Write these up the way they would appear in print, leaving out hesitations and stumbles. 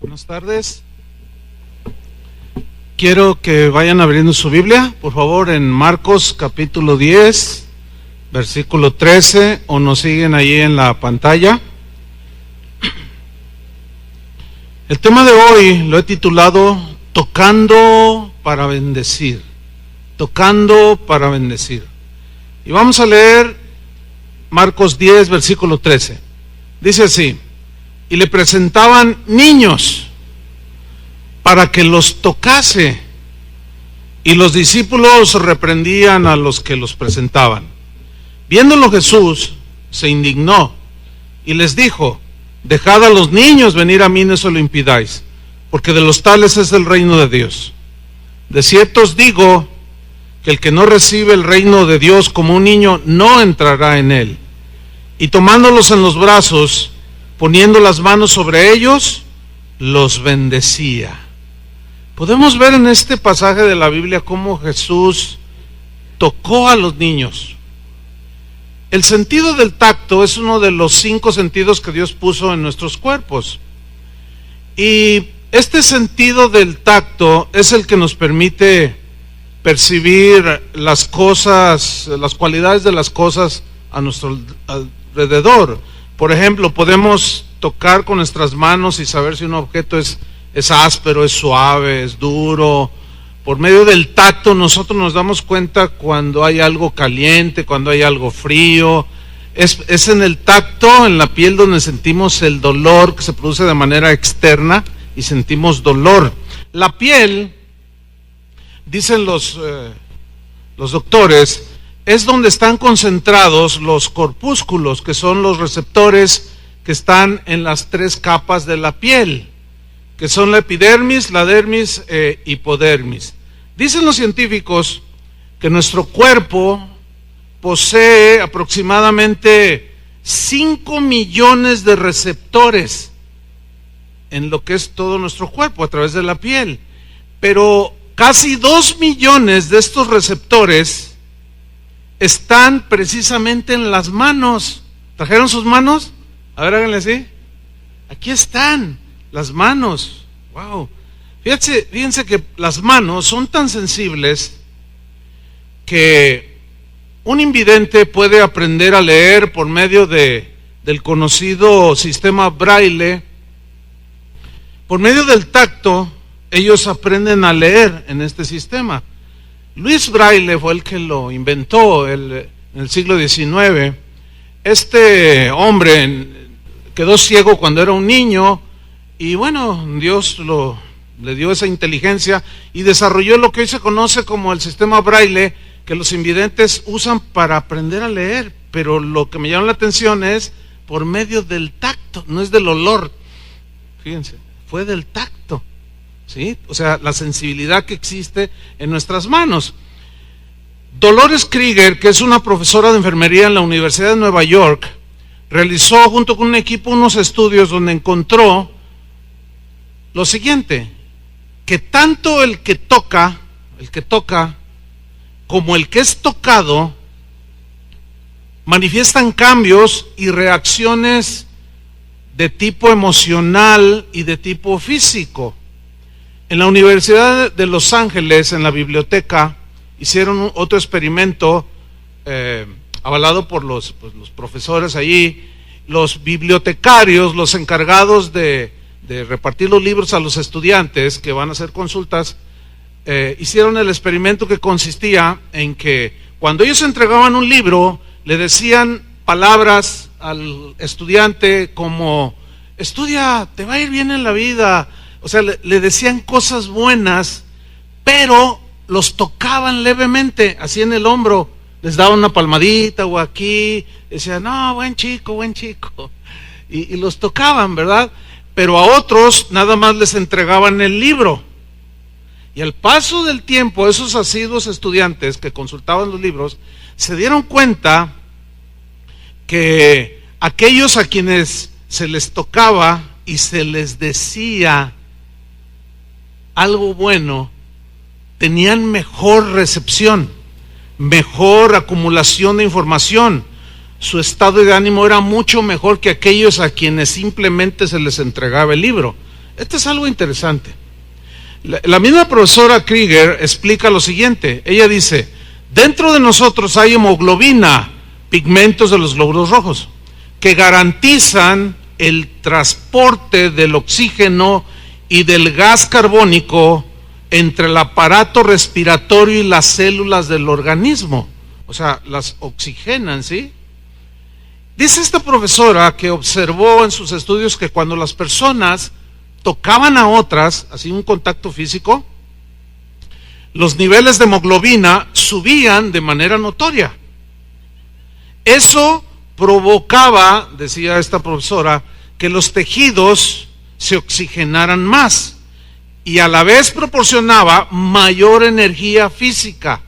Buenas tardes. Quiero que vayan abriendo su Biblia, por favor, en Marcos capítulo 10, versículo 13, o nos siguen ahí en la pantalla. El tema de hoy lo he titulado Tocando para bendecir. Tocando para bendecir. Y vamos a leer Marcos 10, versículo 13. Dice así: y le presentaban niños para que los tocase, y los discípulos reprendían a los que los presentaban. Viéndolo Jesús se indignó y les dijo: dejad a los niños venir a mí, no se lo impidáis, porque de los tales es el reino de Dios. De cierto os digo que el que no recibe el reino de Dios como un niño no entrará en él. Y tomándolos en los brazos, poniendo las manos sobre ellos, los bendecía. Podemos ver en este pasaje de la Biblia cómo Jesús tocó a los niños. El sentido del tacto es uno de los 5 sentidos que Dios puso en nuestros cuerpos. Y este sentido del tacto es el que nos permite percibir las cosas, las cualidades de las cosas a nuestro alrededor. Por ejemplo, podemos tocar con nuestras manos y saber si un objeto es áspero, es suave, es duro. Por medio del tacto nosotros nos damos cuenta cuando hay algo caliente, cuando hay algo frío. Es en el tacto, en la piel, donde sentimos el dolor que se produce de manera externa y sentimos dolor. La piel, dicen los doctores, es donde están concentrados los corpúsculos, que son los receptores que están en las 3 capas de la piel, que son la epidermis, la dermis e hipodermis. Dicen los científicos que nuestro cuerpo posee aproximadamente 5 millones de receptores en lo que es todo nuestro cuerpo a través de la piel, pero casi 2 millones de estos receptores están precisamente en las manos. ¿Trajeron sus manos? A ver, háganle así. Aquí están las manos. Wow. Fíjense que las manos son tan sensibles que un invidente puede aprender a leer por medio del conocido sistema Braille. Por medio del tacto, ellos aprenden a leer en este sistema. Louis Braille fue el que lo inventó en el siglo XIX. Este hombre quedó ciego cuando era un niño y bueno, Dios le dio esa inteligencia y desarrolló lo que hoy se conoce como el sistema Braille, que los invidentes usan para aprender a leer. Pero lo que me llama la atención es por medio del tacto, no es del olor. Fíjense, fue del tacto. ¿Sí? O sea, la sensibilidad que existe en nuestras manos. Dolores Krieger, que es una profesora de enfermería en la Universidad de Nueva York, realizó junto con un equipo unos estudios donde encontró lo siguiente: que tanto el que toca como el que es tocado manifiestan cambios y reacciones de tipo emocional y de tipo físico. En la Universidad de Los Ángeles, en la biblioteca, hicieron otro experimento avalado por los profesores allí. Los bibliotecarios, los encargados de repartir los libros a los estudiantes que van a hacer consultas, hicieron el experimento que consistía en que cuando ellos entregaban un libro, le decían palabras al estudiante como: estudia, te va a ir bien en la vida. O sea, le decían cosas buenas, pero los tocaban levemente, así en el hombro, les daban una palmadita o aquí, decían: no, buen chico, y los tocaban, ¿verdad? Pero a otros nada más les entregaban el libro. Y al paso del tiempo, esos asiduos estudiantes que consultaban los libros, se dieron cuenta que aquellos a quienes se les tocaba y se les decía algo bueno, tenían mejor recepción, mejor acumulación de información. Su estado de ánimo era mucho mejor que aquellos a quienes simplemente se les entregaba el libro. Esto es algo interesante. La misma profesora Krieger explica lo siguiente. Ella dice, dentro de nosotros hay hemoglobina, pigmentos de los glóbulos rojos, que garantizan el transporte del oxígeno y del gas carbónico entre el aparato respiratorio y las células del organismo. O sea, las oxigenan, ¿sí? Dice esta profesora que observó en sus estudios que cuando las personas tocaban a otras, así un contacto físico, los niveles de hemoglobina subían de manera notoria. Eso provocaba, decía esta profesora, que los tejidos se oxigenaran más y a la vez proporcionaba mayor energía física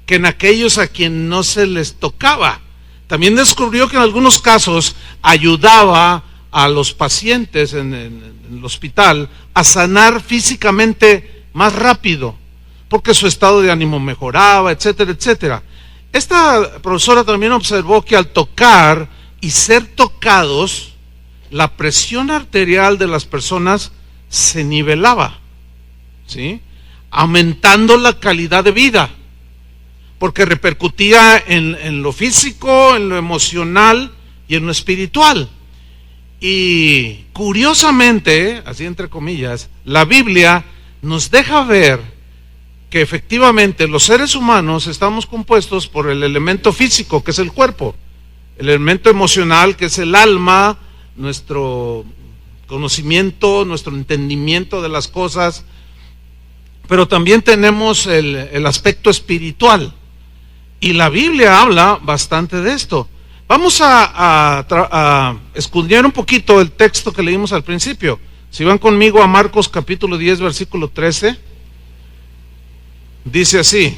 que en aquellos a quien no se les tocaba. También descubrió que en algunos casos ayudaba a los pacientes en el hospital a sanar físicamente más rápido, porque su estado de ánimo mejoraba, etcétera, etcétera. Esta profesora también observó que al tocar y ser tocados, la presión arterial de las personas se nivelaba, ¿sí? Aumentando la calidad de vida, porque repercutía en lo físico, en lo emocional y en lo espiritual. Y curiosamente, así entre comillas, la Biblia nos deja ver que efectivamente los seres humanos estamos compuestos por el elemento físico, que es el cuerpo, el elemento emocional, que es el alma, nuestro conocimiento, nuestro entendimiento de las cosas, pero también tenemos el aspecto espiritual, y la Biblia habla bastante de esto. Vamos a escudriñar un poquito el texto que leímos al principio. Si van conmigo a Marcos capítulo 10, versículo 13, dice así: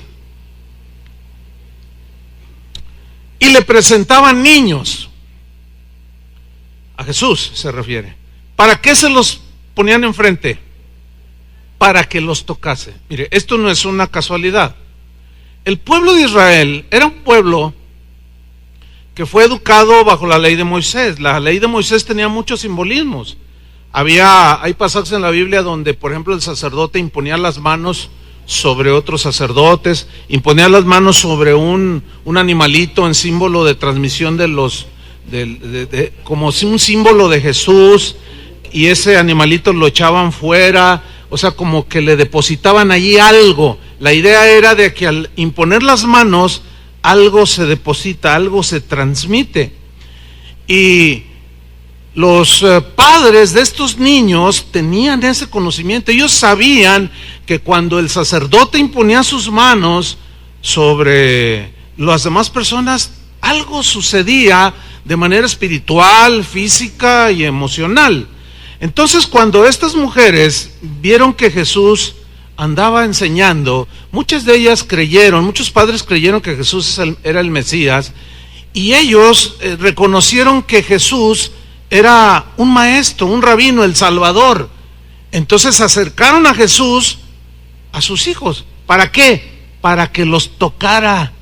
y le presentaban niños, a Jesús se refiere. ¿Para qué se los ponían enfrente? Para que los tocase. Mire, esto no es una casualidad. El pueblo de Israel era un pueblo que fue educado bajo la ley de Moisés. La ley de Moisés tenía muchos simbolismos. Hay pasajes en la Biblia donde, por ejemplo, el sacerdote imponía las manos sobre otros sacerdotes, imponía las manos sobre un animalito en símbolo de transmisión como si un símbolo de Jesús, y ese animalito lo echaban fuera, o sea, como que le depositaban allí algo. La idea era de que al imponer las manos, algo se deposita, algo se transmite. Y los padres de estos niños tenían ese conocimiento. Ellos sabían que cuando el sacerdote imponía sus manos sobre las demás personas, algo sucedía de manera espiritual, física y emocional. Entonces, cuando estas mujeres vieron que Jesús andaba enseñando, muchas de ellas creyeron, muchos padres creyeron que Jesús era el Mesías, y ellos reconocieron que Jesús era un maestro, un rabino, el Salvador. Entonces acercaron a Jesús a sus hijos. ¿Para qué? Para que los tocara,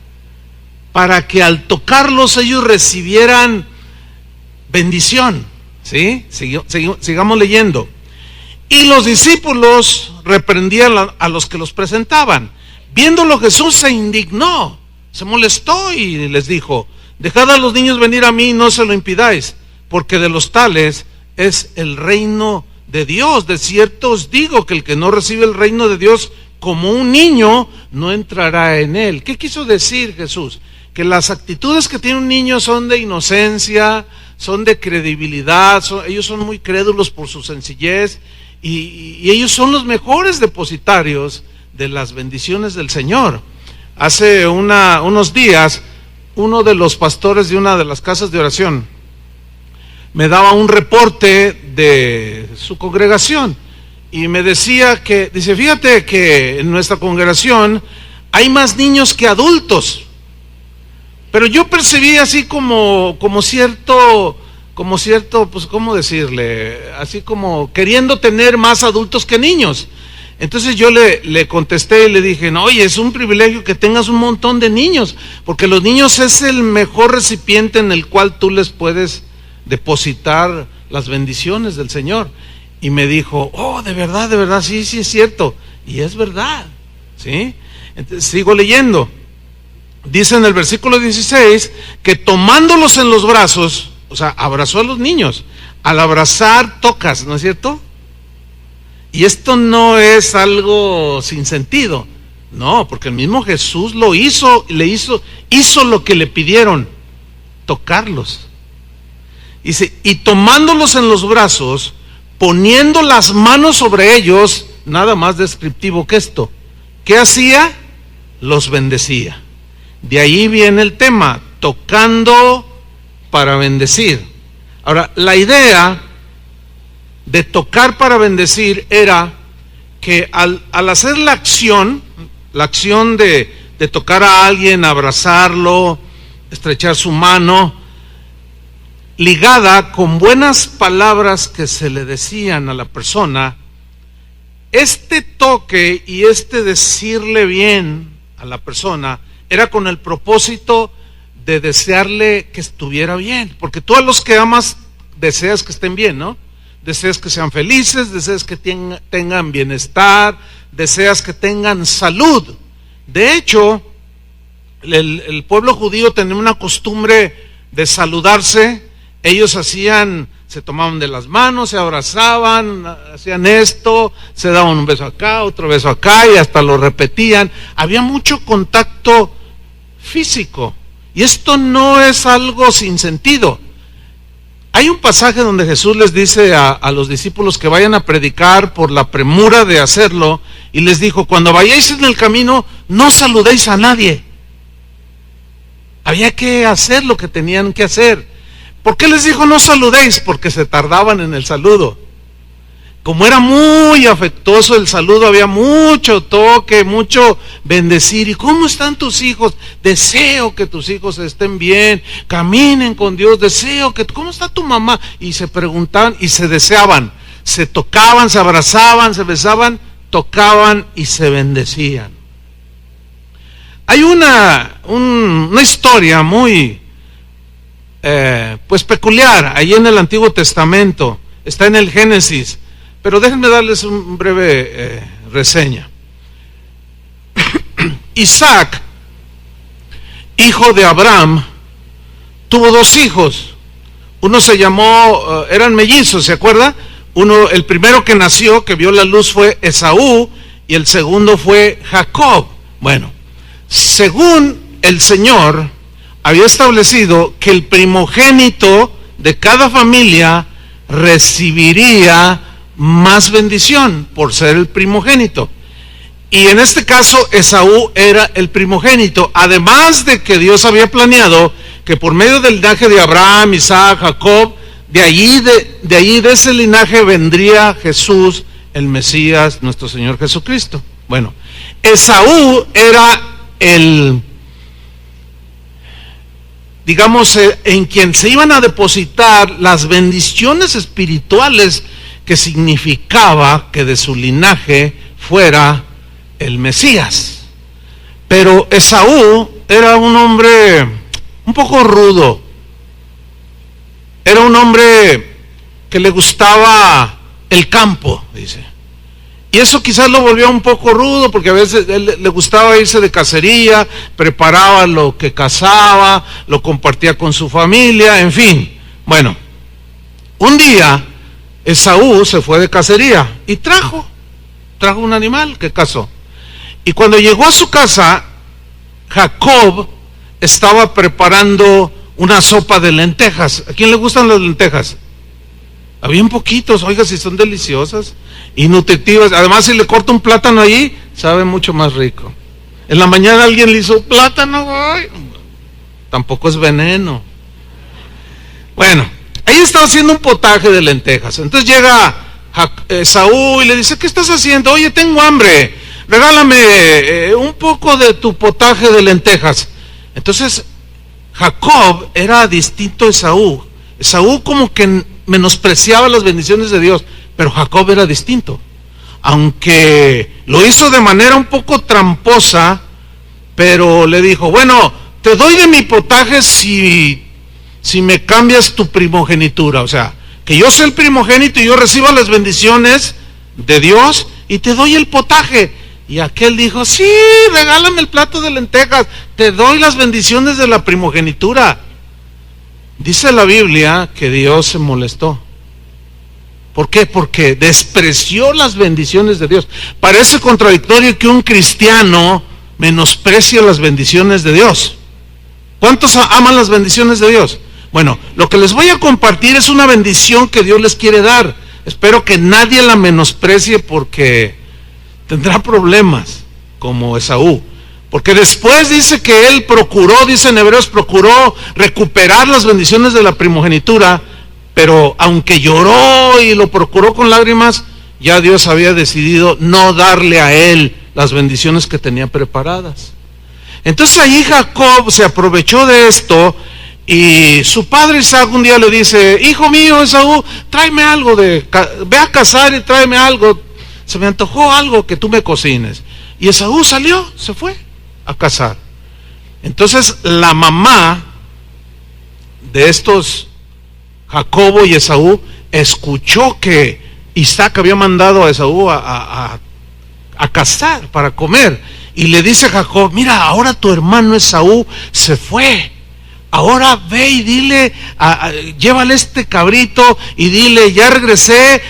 para que al tocarlos ellos recibieran bendición. ¿Sí? Sigamos leyendo. Y los discípulos reprendían a los que los presentaban. Viéndolo, Jesús se indignó, se molestó y les dijo: dejad a los niños venir a mí y no se lo impidáis, porque de los tales es el reino de Dios. De cierto os digo que el que no recibe el reino de Dios como un niño, no entrará en él. ¿Qué quiso decir Jesús? Que las actitudes que tiene un niño son de inocencia, son de credibilidad, ellos son muy crédulos por su sencillez, y ellos son los mejores depositarios de las bendiciones del Señor. Hace unos días, uno de los pastores de una de las casas de oración me daba un reporte de su congregación y me decía dice, fíjate que en nuestra congregación hay más niños que adultos. Pero yo percibí así como cierto, pues, ¿cómo decirle? Así como queriendo tener más adultos que niños. Entonces yo le contesté y le dije: no, oye, es un privilegio que tengas un montón de niños, porque los niños es el mejor recipiente en el cual tú les puedes depositar las bendiciones del Señor. y me dijo, oh, de verdad, sí es cierto. Y es verdad, ¿sí? Entonces, sigo leyendo. Dice en el versículo 16 que tomándolos en los brazos, o sea, abrazó a los niños. Al abrazar tocas, ¿no es cierto? Y esto no es algo sin sentido, no, porque el mismo Jesús lo hizo, hizo lo que le pidieron, tocarlos. Dice, y tomándolos en los brazos, poniendo las manos sobre ellos, nada más descriptivo que esto. ¿Qué hacía? Los bendecía. De ahí viene el tema, tocando para bendecir. Ahora, la idea de tocar para bendecir era que al hacer la acción de tocar a alguien, abrazarlo, estrechar su mano, ligada con buenas palabras que se le decían a la persona, este toque y este decirle bien a la persona era con el propósito de desearle que estuviera bien, porque tú a los que amas deseas que estén bien, ¿no? Deseas que sean felices, deseas que tengan bienestar, deseas que tengan salud. De hecho, el pueblo judío tenía una costumbre de saludarse. Ellos se tomaban de las manos, se abrazaban, hacían esto, se daban un beso acá, otro beso acá, y hasta lo repetían. Había mucho contacto físico, y esto no es algo sin sentido. Hay un pasaje donde Jesús les dice a los discípulos que vayan a predicar por la premura de hacerlo, y les dijo, cuando vayáis en el camino, no saludéis a nadie. Había que hacer lo que tenían que hacer. ¿Por qué les dijo no saludéis? Porque se tardaban en el saludo. Como era muy afectuoso el saludo, había mucho toque, mucho bendecir. ¿Y cómo están tus hijos? Deseo que tus hijos estén bien, caminen con Dios, ¿cómo está tu mamá? Y se preguntaban y se deseaban, se tocaban, se abrazaban, se besaban, tocaban y se bendecían. Hay una historia muy peculiar ahí en el Antiguo Testamento, está en el Génesis. Pero déjenme darles un breve reseña. Isaac, hijo de Abraham, tuvo dos hijos. Uno se llamó, eran mellizos, ¿se acuerda? El primero que nació, que vio la luz, fue Esaú, y el segundo fue Jacob. Bueno, según el Señor, había establecido que el primogénito de cada familia recibiría más bendición por ser el primogénito. Y en este caso Esaú era el primogénito, además de que Dios había planeado que por medio del linaje de Abraham, Isaac, Jacob, de allí de ese linaje vendría Jesús, el Mesías, nuestro Señor Jesucristo. Bueno, Esaú era en quien se iban a depositar las bendiciones espirituales que significaba que de su linaje fuera el Mesías. Pero Esaú era un hombre un poco rudo, era un hombre que le gustaba el campo, dice. Y eso quizás lo volvió un poco rudo, porque a veces le gustaba irse de cacería, preparaba lo que cazaba, lo compartía con su familia, en fin. Bueno, un día Esaú se fue de cacería y trajo un animal que cazó. Y cuando llegó a su casa, Jacob estaba preparando una sopa de lentejas. ¿A quién le gustan las lentejas? Había un poquitos, oiga, si son deliciosas y nutritivas. Además, si le corta un plátano ahí, sabe mucho más rico. En la mañana alguien le hizo plátano, ay, tampoco es veneno. Bueno, ahí estaba haciendo un potaje de lentejas. Entonces llega Esaú y le dice, ¿qué estás haciendo? Oye, tengo hambre, regálame un poco de tu potaje de lentejas. Entonces Jacob era distinto a Esaú. Esaú como que menospreciaba las bendiciones de Dios, pero Jacob era distinto. Aunque lo hizo de manera un poco tramposa, pero le dijo, bueno, te doy de mi potaje si me cambias tu primogenitura, o sea, que yo sea el primogénito y yo reciba las bendiciones de Dios y te doy el potaje. Y aquel dijo, sí, regálame el plato de lentejas, te doy las bendiciones de la primogenitura. Dice la Biblia que Dios se molestó. ¿Por qué? Porque despreció las bendiciones de Dios. Parece contradictorio que un cristiano menosprecie las bendiciones de Dios. ¿Cuántos aman las bendiciones de Dios? Bueno, lo que les voy a compartir es una bendición que Dios les quiere dar. Espero que nadie la menosprecie porque tendrá problemas como Esaú. Porque después dice que él procuró, dice en Hebreos, procuró recuperar las bendiciones de la primogenitura, pero aunque lloró y lo procuró con lágrimas, ya Dios había decidido no darle a él las bendiciones que tenía preparadas. Entonces ahí Jacob se aprovechó de esto y su padre Isaac un día le dice, hijo mío Esaú, tráeme algo ve a cazar y tráeme algo, se me antojó algo que tú me cocines. Y Esaú salió, se fue a cazar. Entonces la mamá de estos Jacobo y Esaú escuchó que Isaac había mandado a Esaú a cazar para comer, y le dice a Jacob, mira, ahora tu hermano Esaú se fue, ahora ve y dile, llévale este cabrito y dile, ya regresé,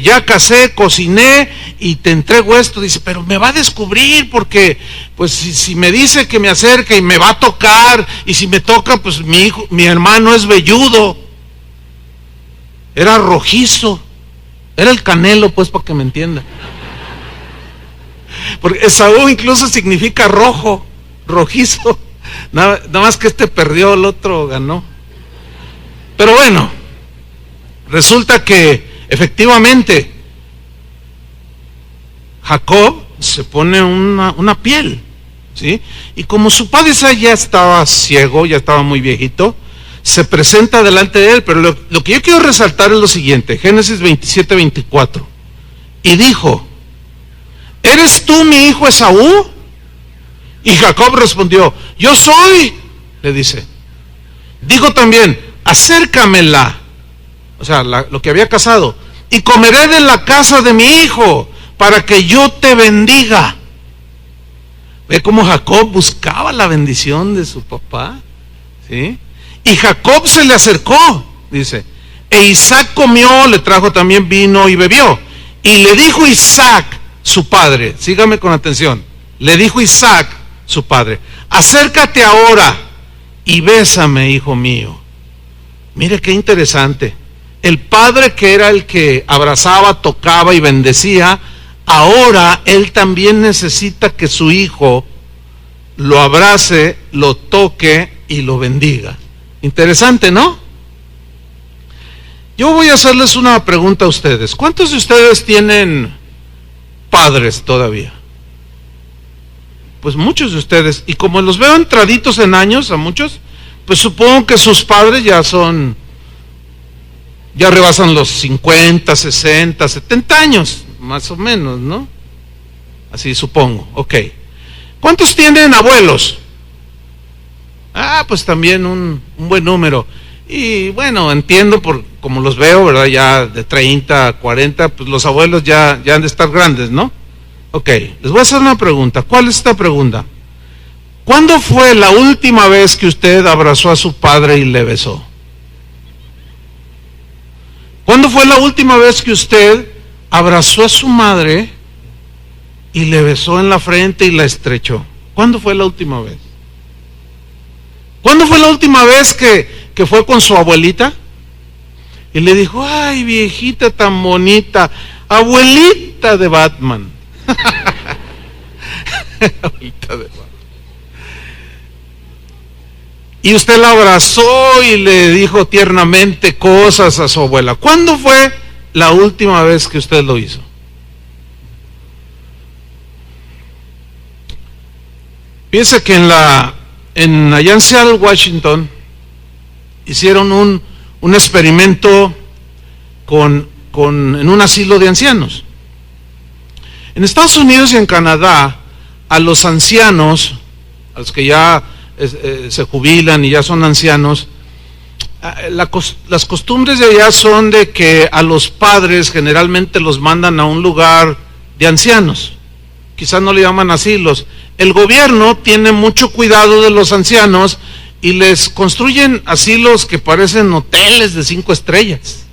ya casé, cociné y te entrego esto. Dice, pero me va a descubrir porque pues si me dice que me acerque y me va a tocar, y si me toca pues mi hermano es velludo, era rojizo, era el Canelo, pues, para que me entienda. Porque Esaú incluso significa rojo, rojizo. Nada más que este perdió, el otro ganó. Pero bueno, resulta que efectivamente Jacob se pone una piel, ¿sí? Y como su padre ya estaba ciego, ya estaba muy viejito, se presenta delante de él. Pero lo que yo quiero resaltar es lo siguiente, Génesis 27-24. Y dijo, ¿eres tú mi hijo Esaú? Y Jacob respondió, yo soy, le dice. Dijo también, acércamela, o sea, lo que había casado, y comeré de la casa de mi hijo, para que yo te bendiga. Ve cómo Jacob buscaba la bendición de su papá, ¿sí? Y Jacob se le acercó, dice, e Isaac comió, le trajo también vino y bebió. Y le dijo Isaac, su padre, sígame con atención, le dijo Isaac, su padre, acércate ahora y bésame, hijo mío. Mire qué interesante. El padre, que era el que abrazaba, tocaba y bendecía, ahora él también necesita que su hijo lo abrace, lo toque y lo bendiga. Interesante, ¿no? Yo voy a hacerles una pregunta a ustedes. ¿Cuántos de ustedes tienen padres todavía? Pues muchos de ustedes. Y como los veo entraditos en años a muchos, pues supongo que sus padres ya rebasan los 50, 60, 70 años, más o menos, ¿no? Así supongo, ok. ¿Cuántos tienen abuelos? Pues también un buen número. Y bueno, entiendo como los veo, ¿verdad? Ya de 30 a 40, pues los abuelos ya han de estar grandes, ¿no? Ok, les voy a hacer una pregunta. ¿Cuál es esta pregunta? ¿Cuándo fue la última vez que usted abrazó a su padre y le besó? ¿Cuándo fue la última vez que usted abrazó a su madre y le besó en la frente y la estrechó? ¿Cuándo fue la última vez? ¿Cuándo fue la última vez que fue con su abuelita? Y le dijo, ay, viejita tan bonita, abuelita de Batman. Abuelita de Batman. Y usted la abrazó y le dijo tiernamente cosas a su abuela. ¿Cuándo fue la última vez que usted lo hizo? Piensa que allá en Seattle, Washington, hicieron un experimento en un asilo de ancianos. En Estados Unidos y en Canadá, a los ancianos, a los que ya se jubilan y ya son ancianos, las costumbres de allá son de que a los padres generalmente los mandan a un lugar de ancianos. Quizás no le llaman asilos. El gobierno tiene mucho cuidado de los ancianos y les construyen asilos que parecen hoteles de 5 estrellas.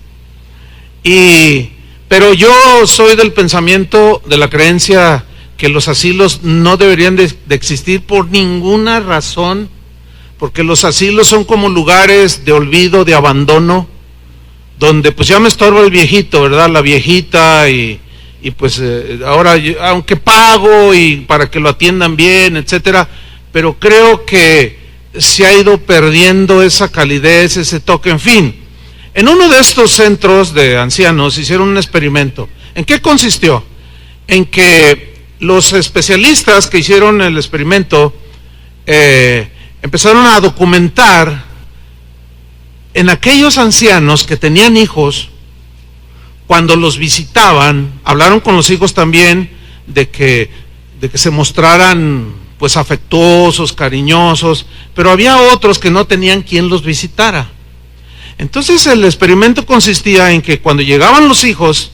Pero yo soy del pensamiento, de la creencia, que los asilos no deberían de existir por ninguna razón, porque los asilos son como lugares de olvido, de abandono, donde pues ya me estorba el viejito, ¿verdad? La viejita y pues ahora aunque pago y para que lo atiendan bien, etcétera, pero creo que se ha ido perdiendo esa calidez, ese toque, en fin. En uno de estos centros de ancianos hicieron un experimento. ¿En qué consistió? En que los especialistas que hicieron el experimento empezaron a documentar en aquellos ancianos que tenían hijos. Cuando los visitaban, hablaron con los hijos también de que se mostraran pues afectuosos, cariñosos, pero había otros que no tenían quien los visitara. Entonces el experimento consistía en que cuando llegaban los hijos,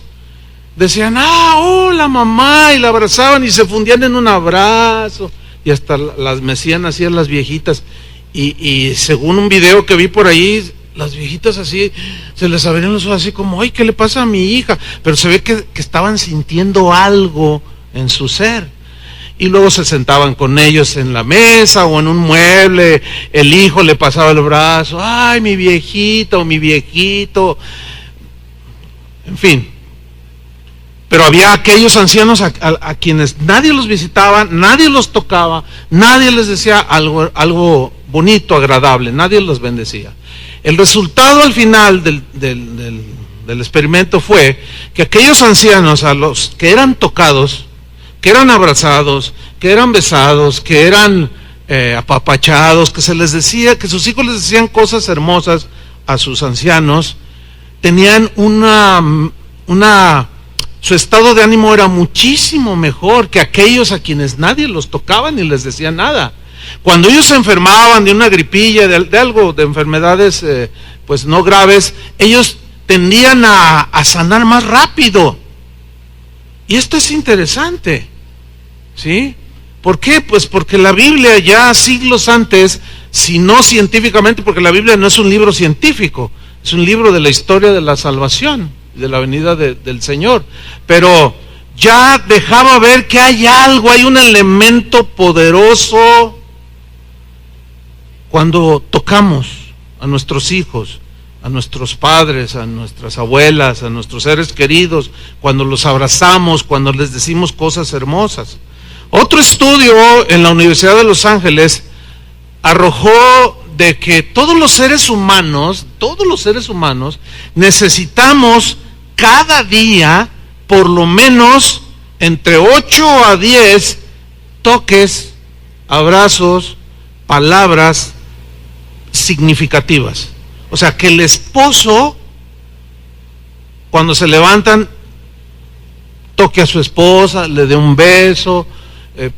decían, hola mamá, y la abrazaban y se fundían en un abrazo, y hasta las mecían así a las viejitas, y según un video que vi por ahí, las viejitas así, se les abrían los ojos así como, ay, ¿qué le pasa a mi hija? Pero se ve que estaban sintiendo algo en su ser. Y luego se sentaban con ellos en la mesa o en un mueble, el hijo le pasaba el brazo, ay, mi viejita o mi viejito, en fin. Pero había aquellos ancianos a quienes nadie los visitaba, nadie los tocaba, nadie les decía algo bonito, agradable, nadie los bendecía. El resultado al final del experimento fue que aquellos ancianos a los que eran tocados, que eran abrazados, que eran besados, que eran apapachados, que se les decía, que sus hijos les decían cosas hermosas a sus ancianos, tenían su estado de ánimo era muchísimo mejor que aquellos a quienes nadie los tocaba ni les decía nada. Cuando ellos se enfermaban de una gripilla, de algo, de enfermedades pues no graves, ellos tendían a sanar más rápido. Y esto es interesante, ¿sí? ¿Por qué? Pues porque la Biblia ya siglos antes, si no científicamente, porque la Biblia no es un libro científico, es un libro de la historia de la salvación, de la venida del Señor, pero ya dejaba ver que hay algo, hay un elemento poderoso cuando tocamos a nuestros hijos, a nuestros padres, a nuestras abuelas, a nuestros seres queridos, cuando los abrazamos, cuando les decimos cosas hermosas. Otro estudio en la Universidad de Los Ángeles arrojó de que todos los seres humanos necesitamos cada día por lo menos entre 8 a 10 toques, abrazos, palabras significativas. O sea, que el esposo, cuando se levantan, toque a su esposa, le dé un beso,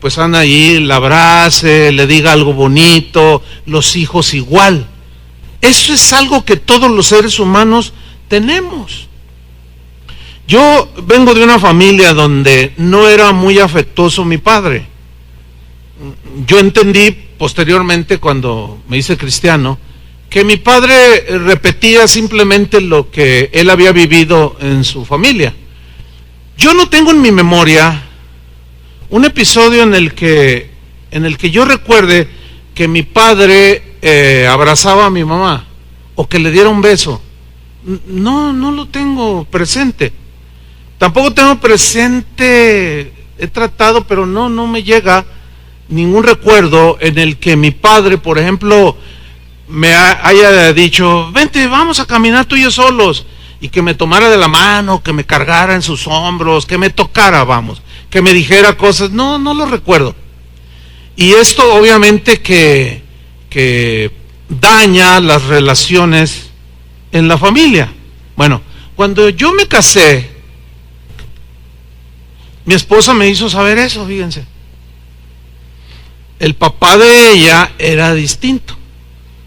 pues anda ahí, la abrace, le diga algo bonito, los hijos igual. Eso es algo que todos los seres humanos tenemos. Yo vengo de una familia donde no era muy afectuoso mi padre. Yo entendí posteriormente, cuando me hice cristiano, que mi padre repetía simplemente lo que él había vivido en su familia. Yo no tengo en mi memoria un episodio en el que yo recuerde que mi padre abrazaba a mi mamá o que le diera un beso. No lo tengo presente. Tampoco tengo presente, he tratado, pero no me llega ningún recuerdo en el que mi padre, por ejemplo, me haya dicho, vente, vamos a caminar tú y yo solos, y que me tomara de la mano, que me cargara en sus hombros, que me tocara, vamos, que me dijera cosas. No lo recuerdo. Y esto obviamente que daña las relaciones en la familia. Bueno, cuando yo me casé, mi esposa me hizo saber eso, fíjense. El papá de ella era distinto,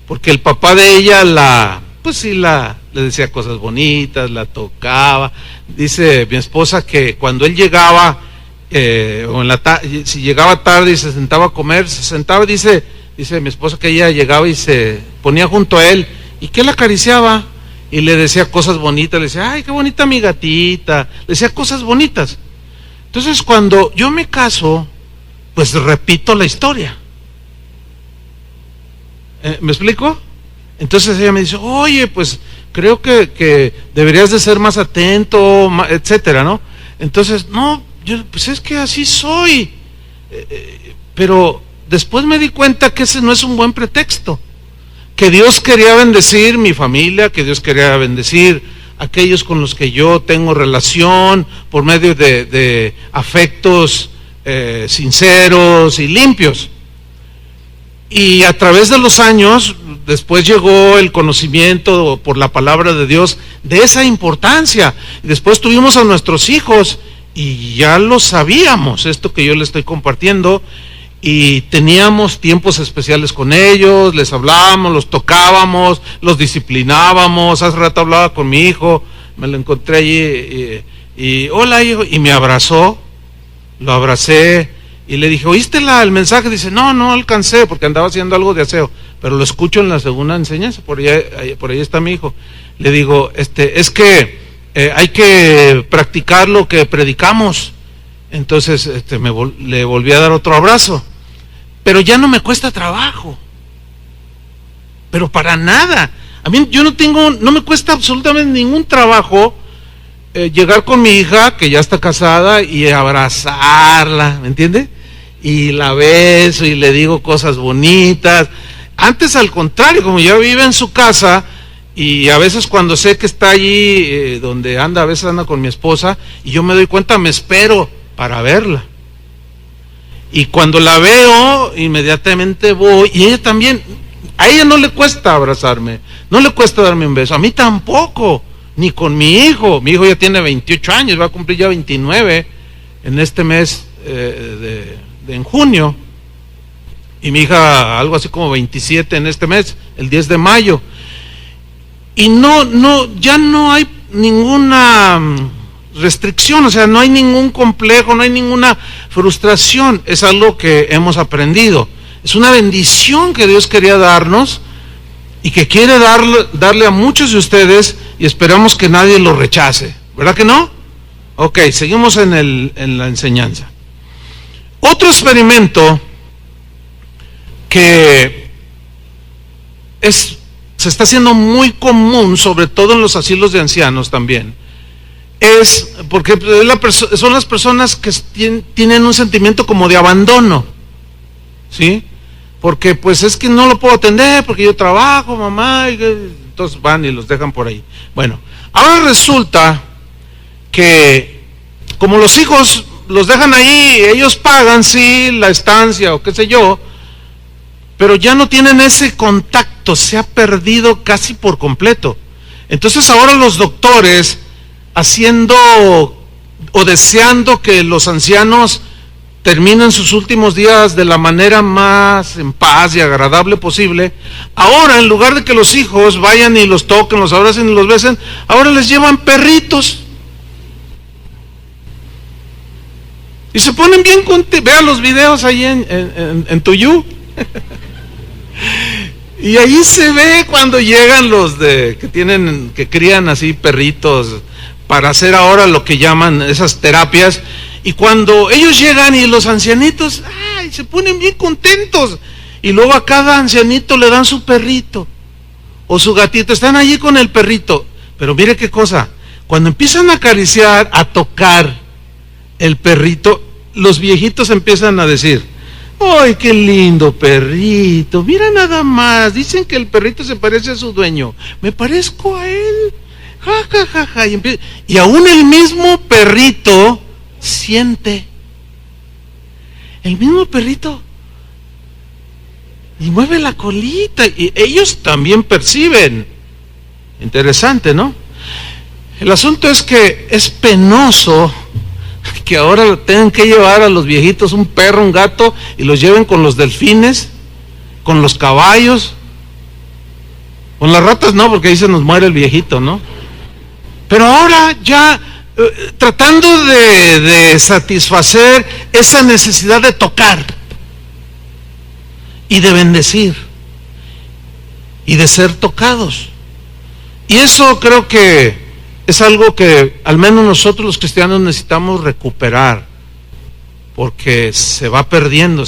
porque el papá de ella pues sí le decía cosas bonitas, la tocaba. Dice mi esposa que cuando él llegaba, si llegaba tarde y se sentaba a comer, se sentaba, dice mi esposa que ella llegaba y se ponía junto a él, y que él acariciaba, y le decía cosas bonitas, le decía, ay, qué bonita mi gatita, le decía cosas bonitas. Entonces cuando yo me caso, pues repito la historia. ¿Me explico? Entonces ella me dice, oye, pues creo que deberías de ser más atento, etcétera, ¿no? Entonces, no, pues es que así soy. Pero después me di cuenta que ese no es un buen pretexto. Que Dios quería bendecir mi familia, que Dios quería bendecir a aquellos con los que yo tengo relación por medio de afectos sinceros y limpios. Y a través de los años, después llegó el conocimiento por la palabra de Dios de esa importancia. Y después tuvimos a nuestros hijos y ya lo sabíamos, esto que yo les estoy compartiendo, y teníamos tiempos especiales con ellos, les hablábamos, los tocábamos, los disciplinábamos. Hace rato hablaba con mi hijo, me lo encontré allí y hola hijo, y me abrazó, lo abracé y le dije, ¿oíste el mensaje? Dice, no alcancé porque andaba haciendo algo de aseo, pero lo escucho en la segunda enseñanza, por ahí está mi hijo. Le digo, es que hay que practicar lo que predicamos. Entonces le volví a dar otro abrazo. Pero ya no me cuesta trabajo, pero para nada. A mí no me cuesta absolutamente ningún trabajo llegar con mi hija, que ya está casada, y abrazarla, ¿me entiende? Y la beso y le digo cosas bonitas. Antes, al contrario, como ya vive en su casa, y a veces cuando sé que está allí donde anda, a veces anda con mi esposa, y yo me doy cuenta, me espero para verla. Y cuando la veo, inmediatamente voy, y ella también, a ella no le cuesta abrazarme, no le cuesta darme un beso, a mí tampoco, ni con mi hijo ya tiene 28 años, va a cumplir ya 29 en este mes en junio, y mi hija algo así como 27 en este mes, el 10 de mayo, y ya no hay ninguna restricción, o sea, no hay ningún complejo, no hay ninguna frustración. Es algo que hemos aprendido, es una bendición que Dios quería darnos y que quiere darle a muchos de ustedes, y esperamos que nadie lo rechace, ¿verdad que no? Ok, seguimos en la enseñanza. Otro experimento que se está haciendo muy común, sobre todo en los asilos de ancianos también, es porque son las personas que tienen un sentimiento como de abandono, ¿sí? Porque pues es que no lo puedo atender porque yo trabajo, mamá, y entonces van y los dejan por ahí. Bueno, ahora resulta que como los hijos los dejan ahí, ellos pagan, sí, la estancia o qué sé yo, pero ya no tienen ese contacto, se ha perdido casi por completo. Entonces ahora los doctores, haciendo o deseando que los ancianos terminen sus últimos días de la manera más en paz y agradable posible, ahora en lugar de que los hijos vayan y los toquen, los abracen y los besen, ahora les llevan perritos. Y se ponen bien contentos. Vean los videos ahí en Tuyú. Y ahí se ve cuando llegan los que crían así perritos para hacer ahora lo que llaman esas terapias, y cuando ellos llegan y los ancianitos, ¡ay!, se ponen bien contentos, y luego a cada ancianito le dan su perrito o su gatito, están allí con el perrito. Pero mire qué cosa, cuando empiezan a acariciar, a tocar el perrito, los viejitos empiezan a decir, ¡ay, qué lindo perrito! Mira nada más, dicen que el perrito se parece a su dueño, me parezco a él. Ja, ja, ja, ja. Y aún el mismo perrito siente, el mismo perrito, y mueve la colita, y ellos también perciben. Interesante, ¿no? El asunto es que es penoso que ahora tengan que llevar a los viejitos un perro, un gato, y los lleven con los delfines, con los caballos, Con las ratas no, porque ahí se nos muere el viejito, ¿no? Pero ahora ya tratando de satisfacer esa necesidad de tocar y de bendecir y de ser tocados. Y eso creo que es algo que al menos nosotros los cristianos necesitamos recuperar, porque se va perdiendo.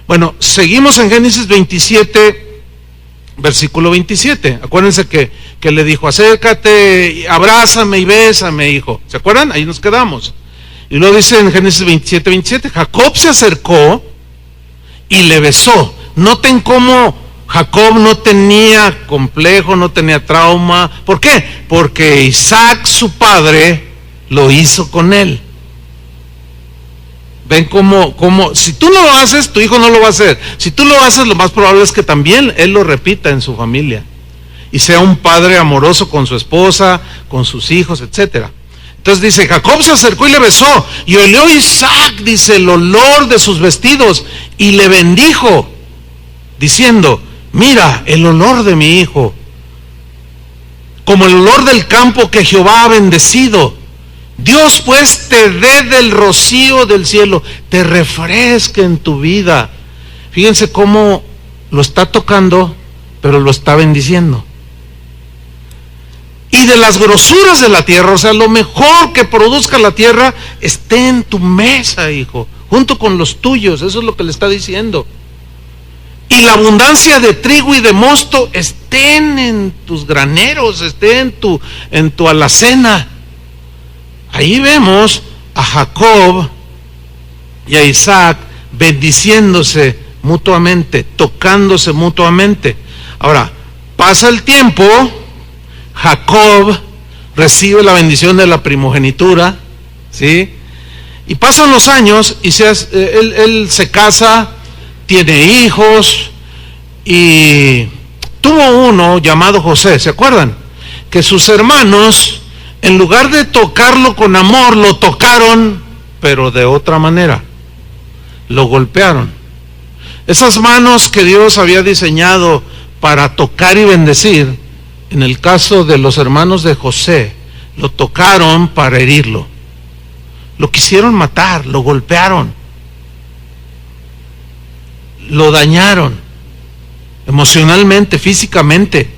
Bueno, seguimos en Génesis 27, versículo 27. Acuérdense que le dijo: acércate, abrázame y bésame, hijo. ¿Se acuerdan? Ahí nos quedamos. Y luego dice en Génesis 27, 27, Jacob se acercó y le besó. Noten cómo Jacob no tenía complejo, no tenía trauma. ¿Por qué? Porque Isaac, su padre, lo hizo con él. Ven cómo si tú no lo haces, tu hijo no lo va a hacer. Si tú lo haces, lo más probable es que también él lo repita en su familia y sea un padre amoroso con su esposa, con sus hijos, etcétera. Entonces dice, Jacob se acercó y le besó, y olió Isaac, dice, el olor de sus vestidos, y le bendijo, diciendo: mira el olor de mi hijo, como el olor del campo que Jehová ha bendecido. Dios pues te dé del rocío del cielo, te refresque en tu vida. Fíjense cómo lo está tocando, pero lo está bendiciendo. Y de las grosuras de la tierra, o sea, lo mejor que produzca la tierra, esté en tu mesa, hijo, junto con los tuyos. Eso es lo que le está diciendo. Y la abundancia de trigo y de mosto estén en tus graneros, estén en tu alacena. Ahí vemos a Jacob y a Isaac bendiciéndose mutuamente, tocándose mutuamente. Ahora, pasa el tiempo, Jacob recibe la bendición de la primogenitura, ¿sí? Y pasan los años y él se casa, tiene hijos, y tuvo uno llamado José. ¿Se acuerdan? Que sus hermanos, en lugar de tocarlo con amor, lo tocaron, pero de otra manera. Lo golpearon. Esas manos que Dios había diseñado para tocar y bendecir, en el caso de los hermanos de José, lo tocaron para herirlo. Lo quisieron matar, lo golpearon, lo dañaron emocionalmente, físicamente.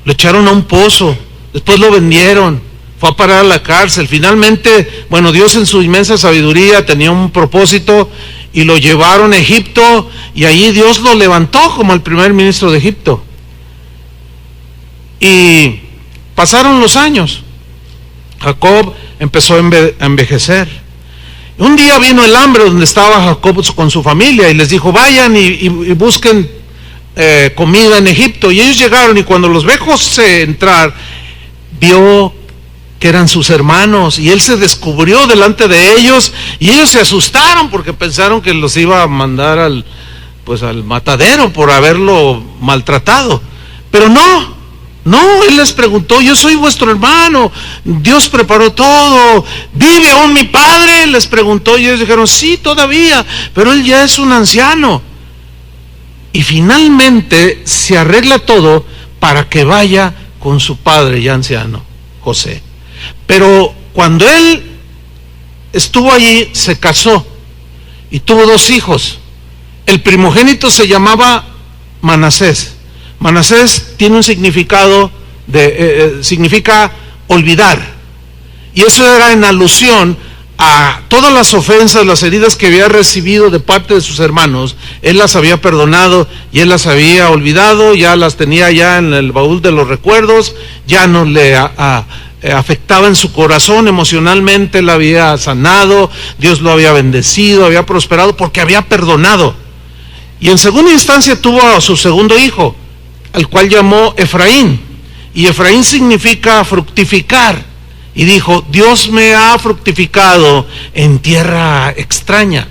Lo echaron a un pozo. Después lo vendieron, fue a parar a la cárcel. Finalmente, bueno, Dios en su inmensa sabiduría tenía un propósito y lo llevaron a Egipto, y allí Dios lo levantó como el primer ministro de Egipto. Y pasaron los años. Jacob empezó a envejecer. Un día vino el hambre donde estaba Jacob con su familia y les dijo: vayan y busquen comida en Egipto. Y ellos llegaron, y cuando los ve José entrar, vio que eran sus hermanos, y él se descubrió delante de ellos, y ellos se asustaron porque pensaron que los iba a mandar al matadero por haberlo maltratado. Pero no, él les preguntó: yo soy vuestro hermano, Dios preparó todo, ¿vive aún mi padre?, les preguntó, y ellos dijeron: sí, todavía, pero él ya es un anciano. Y finalmente se arregla todo para que vaya con su padre ya anciano, José. Pero cuando él estuvo allí, se casó y tuvo 2 hijos. El primogénito se llamaba Manasés. Manasés tiene un significado significa olvidar, y eso era en alusión a todas las ofensas, las heridas que había recibido de parte de sus hermanos. Él las había perdonado y él las había olvidado, ya las tenía ya en el baúl de los recuerdos, ya no le afectaba en su corazón. Emocionalmente la había sanado, Dios lo había bendecido, había prosperado porque había perdonado. Y en segunda instancia tuvo a su segundo hijo, al cual llamó Efraín, y Efraín significa fructificar. Y dijo: Dios me ha fructificado en tierra extraña.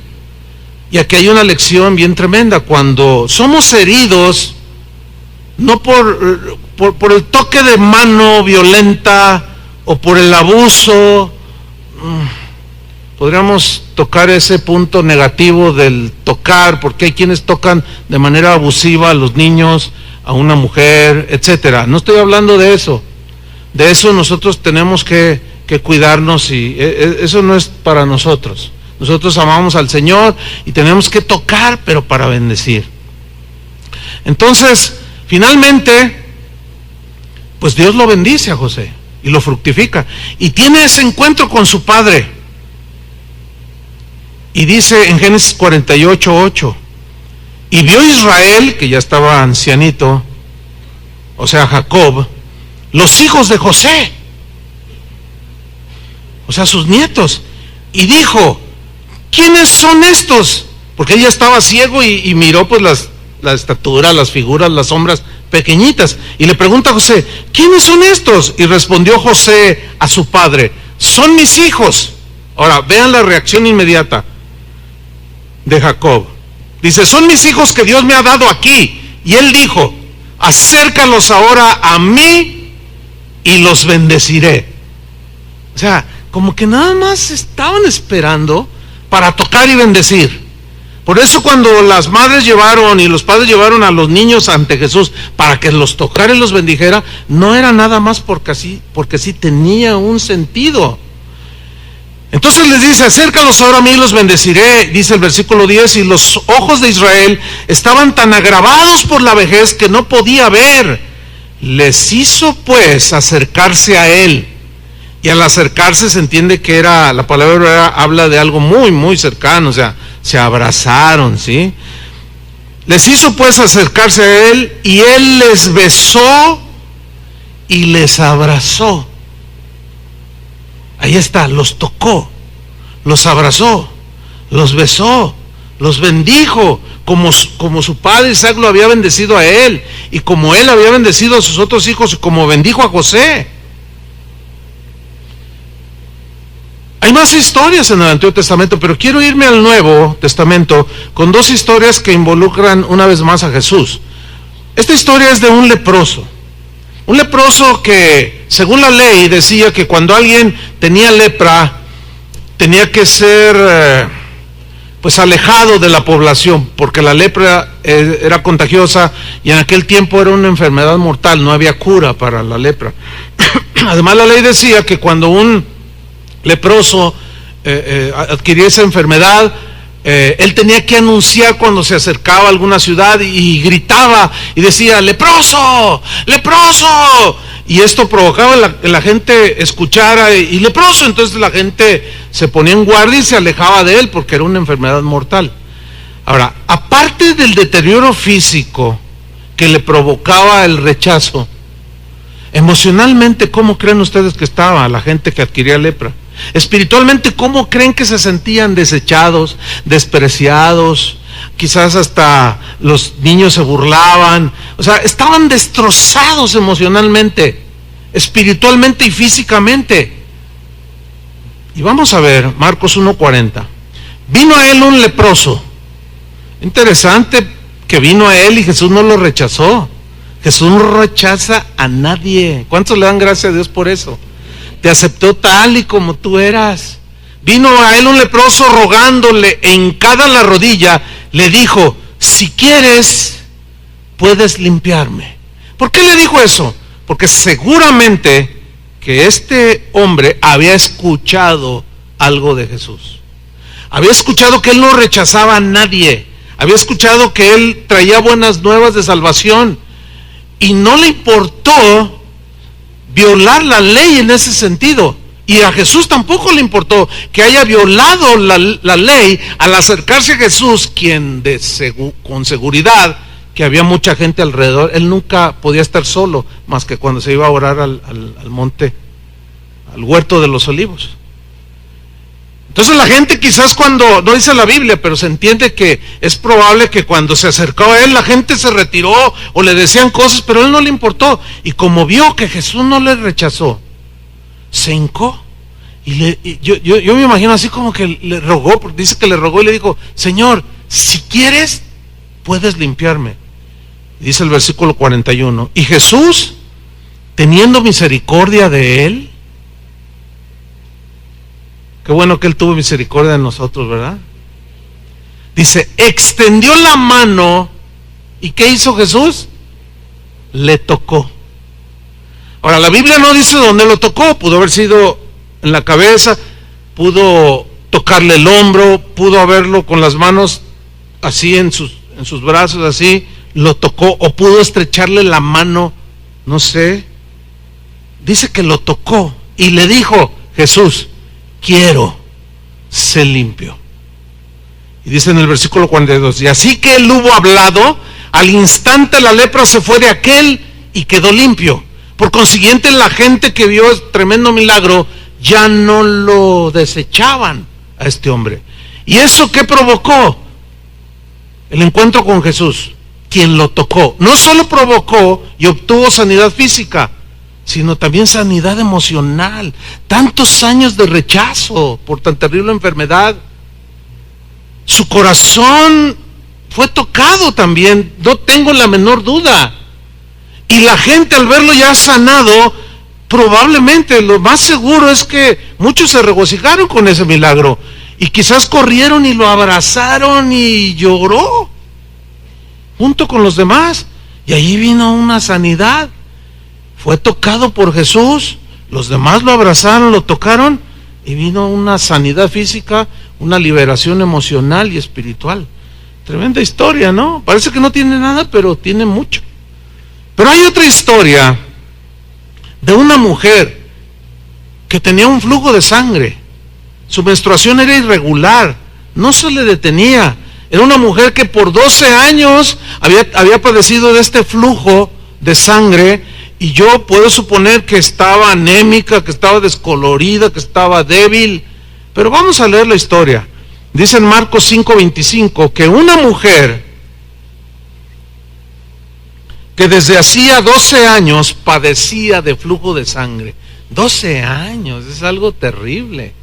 Y aquí hay una lección bien tremenda. Cuando somos heridos, no por el toque de mano violenta o por el abuso, podríamos tocar ese punto negativo del tocar, porque hay quienes tocan de manera abusiva a los niños, a una mujer, etcétera. No estoy hablando de eso. De eso nosotros tenemos que cuidarnos, y eso no es para nosotros. Nosotros amamos al Señor y tenemos que tocar, pero para bendecir. Entonces, finalmente, pues Dios lo bendice a José y lo fructifica. Y tiene ese encuentro con su padre. Y dice en Génesis 48:8, y vio Israel, que ya estaba ancianito, o sea Jacob, los hijos de José, o sea sus nietos, y dijo, ¿quiénes son estos? Porque él ya estaba ciego y miró pues la estatura, las figuras, las sombras pequeñitas, y le pregunta a José, ¿quiénes son estos? Y respondió José a su padre, son mis hijos. Ahora vean la reacción inmediata de Jacob. Dice, son mis hijos que Dios me ha dado aquí. Y él dijo, acércalos ahora a mí y los bendeciré. O sea, como que nada más estaban esperando para tocar y bendecir. Por eso cuando las madres llevaron y los padres llevaron a los niños ante Jesús para que los tocara y los bendijera, no era nada más porque sí tenía un sentido. Entonces les dice, acércalos ahora a mí y los bendeciré, dice el versículo 10, y los ojos de Israel estaban tan agravados por la vejez que no podía ver. Les hizo pues acercarse a él, y al acercarse se entiende que la palabra habla de algo muy, muy cercano, o sea, se abrazaron, ¿sí? Les hizo pues acercarse a él, y él les besó y les abrazó. Ahí está, los tocó, los abrazó, los besó, los bendijo, como su padre Isaac lo había bendecido a él, y como él había bendecido a sus otros hijos, y como bendijo a José. Hay más historias en el Antiguo Testamento, pero quiero irme al Nuevo Testamento con dos historias que involucran una vez más a Jesús. Esta historia es de un leproso. Un leproso que, según la ley, decía que cuando alguien tenía lepra, tenía que ser pues alejado de la población, porque la lepra era contagiosa y en aquel tiempo era una enfermedad mortal, no había cura para la lepra. Además, la ley decía que cuando un leproso adquiría esa enfermedad, él tenía que anunciar cuando se acercaba a alguna ciudad y gritaba y decía, leproso, leproso, y esto provocaba que la gente escuchara y leproso, entonces la gente se ponía en guardia y se alejaba de él porque era una enfermedad mortal. Ahora, aparte del deterioro físico que le provocaba el rechazo, emocionalmente, ¿cómo creen ustedes que estaba la gente que adquiría lepra? Espiritualmente, ¿cómo creen que se sentían desechados, despreciados? Quizás hasta los niños se burlaban. O sea, estaban destrozados emocionalmente, espiritualmente y físicamente. Y vamos a ver Marcos 1:40. Vino a él un leproso. Interesante que vino a él y Jesús no lo rechazó. Jesús no rechaza a nadie. ¿Cuántos le dan gracias a Dios por eso? Te aceptó tal y como tú eras. Vino a él un leproso rogándole, hincada la rodilla, le dijo, si quieres, puedes limpiarme. ¿Por qué le dijo eso? Porque seguramente que este hombre había escuchado algo de Jesús. Había escuchado que él no rechazaba a nadie. Había escuchado que él traía buenas nuevas de salvación. Y no le importó violar la ley en ese sentido. Y a Jesús tampoco le importó que haya violado la ley al acercarse a Jesús, quien con seguridad que había mucha gente alrededor. Él nunca podía estar solo, más que cuando se iba a orar al monte, al huerto de los olivos. Entonces la gente quizás cuando, no dice la Biblia, pero se entiende que es probable que cuando se acercó a él, la gente se retiró o le decían cosas, pero a él no le importó. Y como vio que Jesús no le rechazó, se hincó. Y yo me imagino así como que le rogó, porque dice que le rogó y le dijo, Señor, si quieres, puedes limpiarme. Y dice el versículo 41, y Jesús, teniendo misericordia de él, qué bueno que él tuvo misericordia de nosotros, ¿verdad? Dice, extendió la mano, ¿y qué hizo Jesús? le tocó. Ahora, la Biblia no dice dónde lo tocó. Pudo haber sido en la cabeza, pudo tocarle el hombro, pudo haberlo con las manos así en sus brazos, así, lo tocó, o pudo estrecharle la mano, no sé. Dice que lo tocó y le dijo: Jesús, quiero, sé limpio. Y dice en el versículo 42, y así que él hubo hablado, al instante la lepra se fue de aquel y quedó limpio. Por consiguiente, la gente que vio este tremendo milagro ya no lo desechaban a este hombre. ¿Y eso qué provocó? El encuentro con Jesús, quien lo tocó. No solo provocó y obtuvo sanidad física, sino también sanidad emocional. Tantos años de rechazo por tan terrible enfermedad. Su corazón fue tocado también, no tengo la menor duda. Y la gente, al verlo ya sanado, probablemente lo más seguro es que muchos se regocijaron con ese milagro y quizás corrieron y lo abrazaron y lloró junto con los demás, y allí vino una sanidad. Fue tocado por Jesús, los demás lo abrazaron, lo tocaron, y vino una sanidad física, una liberación emocional y espiritual. Tremenda historia, ¿no? Parece que no tiene nada, pero tiene mucho. Pero hay otra historia de una mujer que tenía un flujo de sangre. Su menstruación era irregular, no se le detenía. Era una mujer que por 12 años había padecido de este flujo de sangre, y yo puedo suponer que estaba anémica, que estaba descolorida, que estaba débil. Pero vamos a leer la historia. Dice en Marcos 5:25 que una mujer que desde hacía 12 años padecía de flujo de sangre. 12 años, es algo terrible.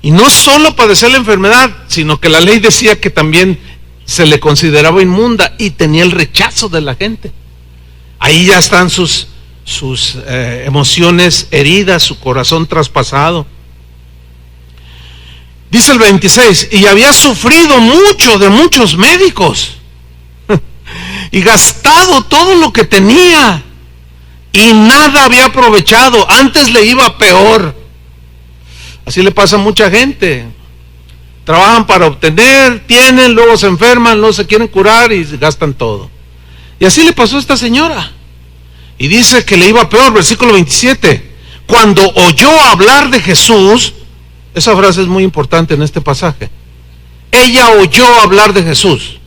Y no solo padecía la enfermedad, sino que la ley decía que también se le consideraba inmunda y tenía el rechazo de la gente. Ahí ya están sus emociones heridas, su corazón traspasado. Dice el 26, y había sufrido mucho de muchos médicos y gastado todo lo que tenía y nada había aprovechado, antes le iba peor. Así le pasa a mucha gente. Trabajan para obtener, tienen, luego se enferman, luego se quieren curar y gastan todo. Y así le pasó a esta señora. Y dice que le iba peor, versículo 27. Cuando oyó hablar de Jesús, esa frase es muy importante en este pasaje. Ella oyó hablar de Jesús.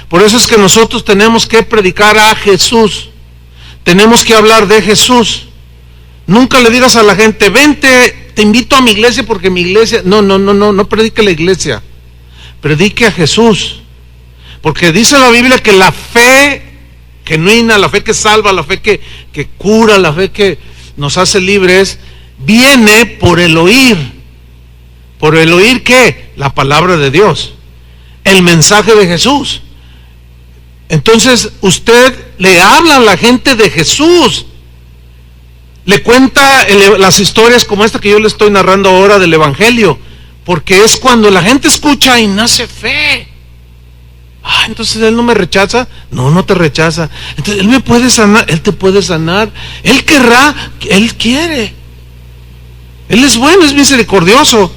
Por eso es que nosotros tenemos que predicar a Jesús. Tenemos que hablar de Jesús. Nunca le digas a la gente: vente, te invito a mi iglesia porque mi iglesia... No predique la iglesia. Predique a Jesús. Porque dice la Biblia que la fe genuina, la fe que salva, la fe que cura, la fe que nos hace libres, viene por el oír. ¿Por el oír qué? La palabra de Dios, el mensaje de Jesús. Entonces usted le habla a la gente de Jesús, le cuenta las historias como esta que yo le estoy narrando ahora del Evangelio, porque es cuando la gente escucha y nace fe. Entonces Él no me rechaza. No te rechaza. Entonces Él me puede sanar, Él te puede sanar, Él querrá, Él quiere. Él es bueno, es misericordioso.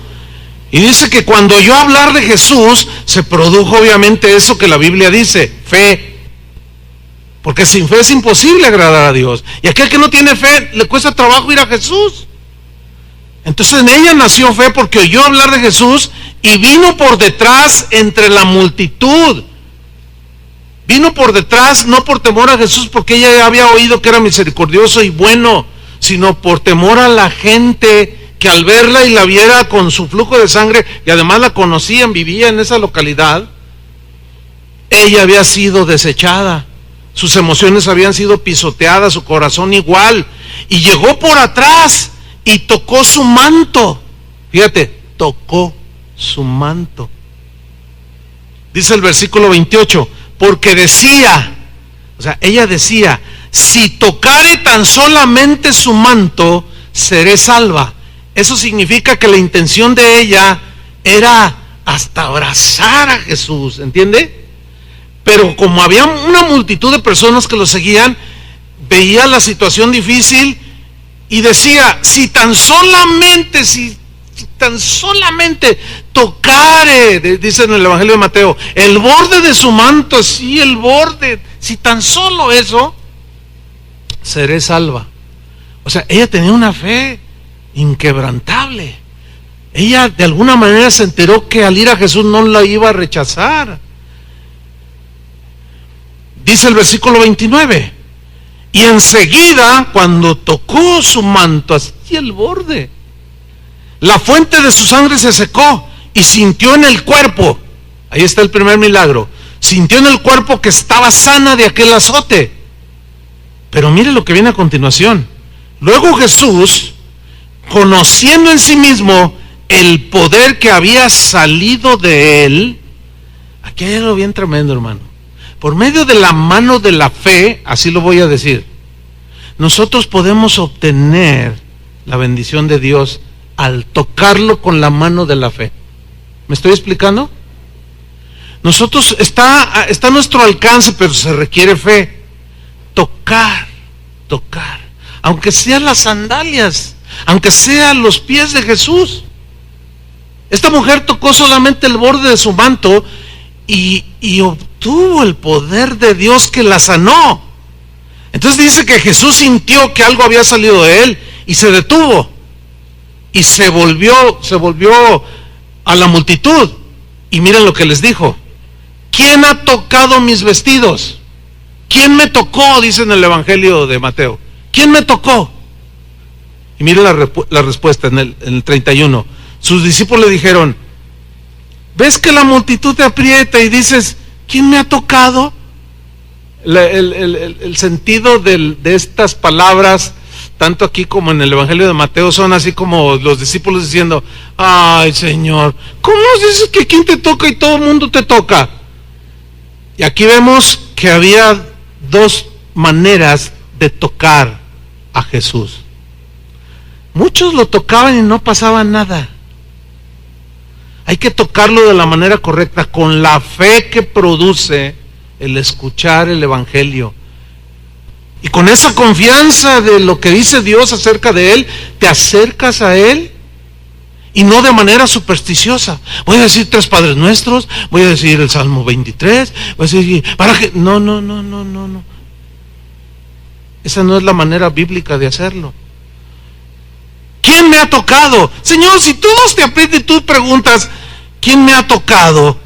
Y dice que cuando oyó hablar de Jesús, se produjo obviamente eso que la Biblia dice, fe. Porque sin fe es imposible agradar a Dios. Y aquel que no tiene fe, le cuesta trabajo ir a Jesús. Entonces en ella nació fe porque oyó hablar de Jesús y vino por detrás entre la multitud. Vino por detrás, no por temor a Jesús, porque ella ya había oído que era misericordioso y bueno, sino por temor a la gente que al verla y la viera con su flujo de sangre, y además la conocían, vivía en esa localidad, ella había sido desechada, sus emociones habían sido pisoteadas, su corazón igual, y llegó por atrás y tocó su manto. Fíjate, tocó su manto. Dice el versículo 28, porque decía, o sea, ella decía, si tocare tan solamente su manto, seré salva. Eso significa que la intención de ella era hasta abrazar a Jesús, ¿entiende? pero como había una multitud de personas que lo seguían, veía la situación difícil y decía, si tan solamente tocare, dice en el Evangelio de Mateo, el borde de su manto, sí, el borde, si tan solo eso, seré salva. O sea, ella tenía una fe inquebrantable. Ella de alguna manera se enteró que al ir a Jesús no la iba a rechazar. Dice el versículo 29, y enseguida cuando tocó su manto, así el borde, la fuente de su sangre se secó y sintió en el cuerpo, ahí está el primer milagro, sintió en el cuerpo que estaba sana de aquel azote. Pero mire lo que viene a continuación. Luego Jesús, conociendo en sí mismo el poder que había salido de él, aquí hay algo bien tremendo, hermano. Por medio de la mano de la fe, así lo voy a decir, nosotros podemos obtener la bendición de Dios al tocarlo con la mano de la fe. ¿Me estoy explicando? Nosotros está a nuestro alcance, pero se requiere fe. Tocar, aunque sean las sandalias, aunque sean los pies de Jesús. Esta mujer tocó solamente el borde de su manto y obtuvo el poder de Dios que la sanó. Entonces dice que Jesús sintió que algo había salido de él y se detuvo y se volvió a la multitud y miren lo que les dijo: ¿quién ha tocado mis vestidos? ¿Quién me tocó? Dice en el Evangelio de Mateo. ¿Quién me tocó? Y miren la respuesta en el 31. Sus discípulos le dijeron: ¿ves que la multitud te aprieta y dices, ¿quién me ha tocado? El sentido de estas palabras, tanto aquí como en el Evangelio de Mateo, son así como los discípulos diciendo: ay, Señor, ¿cómo dices que quién te toca y todo el mundo te toca? Y aquí vemos que había dos maneras de tocar a Jesús. Muchos lo tocaban y no pasaba nada. Hay que tocarlo de la manera correcta, con la fe que produce el escuchar el Evangelio. Y con esa confianza de lo que dice Dios acerca de Él, te acercas a Él, y no de manera supersticiosa. Voy a decir 3 Padres Nuestros, voy a decir el Salmo 23, voy a decir, para que... No. Esa no es la manera bíblica de hacerlo. ¿Quién me ha tocado? Señor, si todos te aprietan y tú preguntas, ¿quién me ha tocado?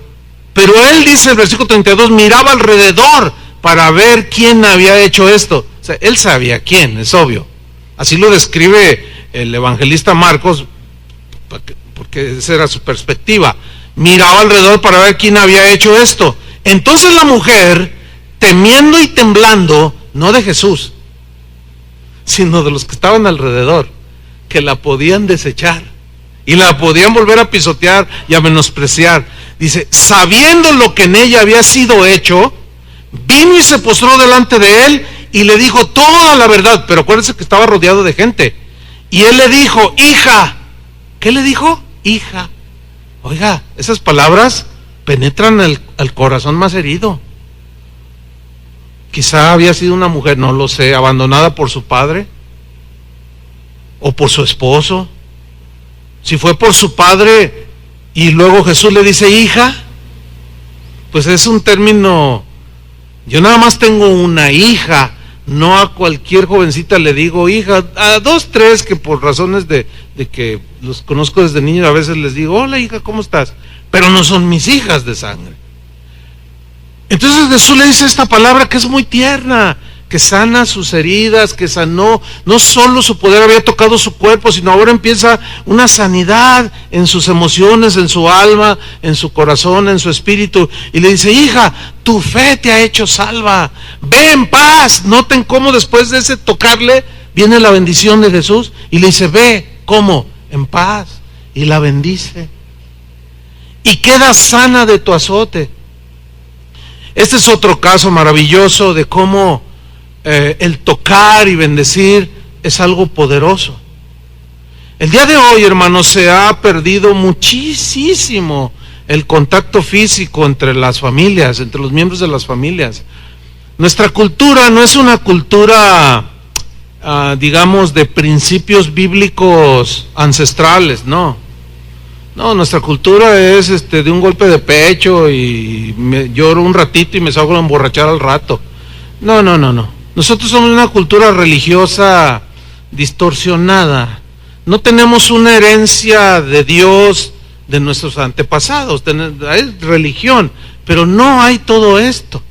Pero él dice, el versículo 32, miraba alrededor para ver quién había hecho esto. O sea, él sabía quién, es obvio. Así lo describe el evangelista Marcos, porque esa era su perspectiva. Miraba alrededor para ver quién había hecho esto. Entonces la mujer, temiendo y temblando, no de Jesús, sino de los que estaban alrededor, que la podían desechar y la podían volver a pisotear y a menospreciar, dice, sabiendo lo que en ella había sido hecho, vino y se postró delante de él y le dijo toda la verdad. Pero acuérdense que estaba rodeado de gente. Y él le dijo, hija. ¿Qué le dijo? Hija. Oiga, esas palabras penetran al corazón más herido. Quizá había sido una mujer, no lo sé, abandonada por su padre o por su esposo. Si fue por su padre y luego Jesús le dice hija, pues es un término. Yo nada más tengo una hija, no a cualquier jovencita le digo hija. A 2, 3 que por razones de que los conozco desde niños, a veces les digo, hola hija, ¿cómo estás? Pero no son mis hijas de sangre. Entonces Jesús le dice esta palabra que es muy tierna, que sana sus heridas, que sanó, no solo su poder había tocado su cuerpo, sino ahora empieza una sanidad en sus emociones, en su alma, en su corazón, en su espíritu. Y le dice, hija, tu fe te ha hecho salva, ve en paz. Noten cómo después de ese tocarle viene la bendición de Jesús y le dice, ve, ¿cómo? En paz. Y la bendice. Y queda sana de tu azote. Este es otro caso maravilloso de cómo el tocar y bendecir es algo poderoso. El día de hoy, hermanos, se ha perdido muchísimo el contacto físico entre las familias, entre los miembros de las familias. Nuestra cultura no es una cultura, digamos, de principios bíblicos ancestrales, no. No, nuestra cultura es de un golpe de pecho y lloro un ratito y me salgo a emborrachar al rato. No. Nosotros somos una cultura religiosa distorsionada. No tenemos una herencia de Dios de nuestros antepasados. Hay religión, pero no hay todo esto.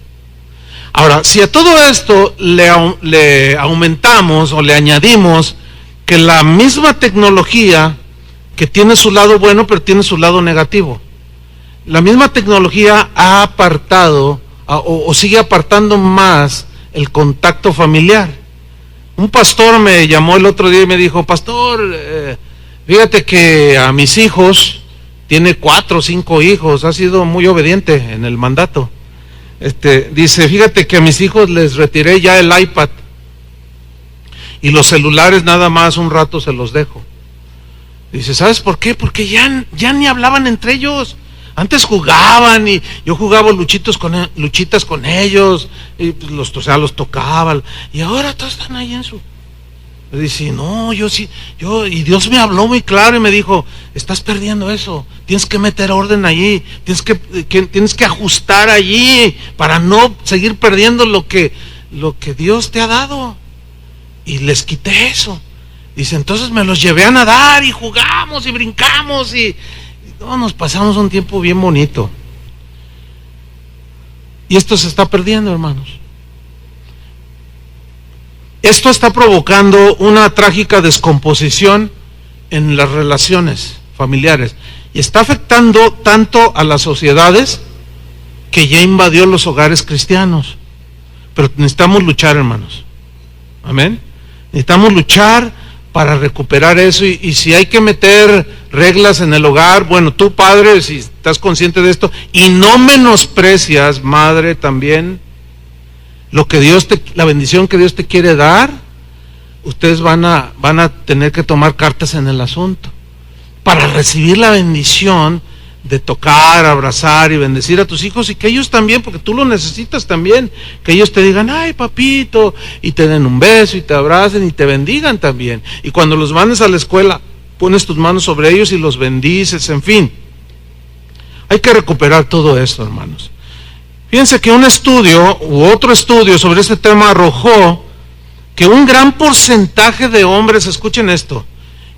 Ahora, si a todo esto le aumentamos o le añadimos que la misma tecnología, que tiene su lado bueno, pero tiene su lado negativo, la misma tecnología ha apartado o sigue apartando más el contacto familiar. Un pastor me llamó el otro día y me dijo: pastor, fíjate que a mis hijos, tiene 4 o 5 hijos, ha sido muy obediente en el mandato. Dice: fíjate que a mis hijos les retiré ya el iPad y los celulares nada más un rato se los dejo. Dice: ¿sabes por qué? Porque ya ni hablaban entre ellos. Antes jugaban y yo jugaba luchitas con ellos y pues, los tocaba, y ahora todos están ahí en su... Dice: no, y Dios me habló muy claro y me dijo: estás perdiendo eso, tienes que meter orden allí, tienes que ajustar allí para no seguir perdiendo lo que Dios te ha dado. Y les quité eso. Dice: entonces me los llevé a nadar y jugamos y brincamos y nos pasamos un tiempo bien bonito. Y esto se está perdiendo, hermanos. Esto está provocando una trágica descomposición en las relaciones familiares y está afectando tanto a las sociedades que ya invadió los hogares cristianos. Pero necesitamos luchar, hermanos. Amén. Necesitamos luchar para recuperar eso, y si hay que meter reglas en el hogar, bueno, tú padre, si estás consciente de esto y no menosprecias, madre, también lo que la bendición que Dios te quiere dar, ustedes van a tener que tomar cartas en el asunto para recibir la bendición de tocar, abrazar y bendecir a tus hijos, y que ellos también, porque tú lo necesitas también, que ellos te digan: ay papito, y te den un beso y te abracen y te bendigan también. Y cuando los mandes a la escuela, pones tus manos sobre ellos y los bendices, en fin. Hay que recuperar todo esto, hermanos. Fíjense que un estudio u otro estudio sobre este tema arrojó que un gran porcentaje de hombres, escuchen esto,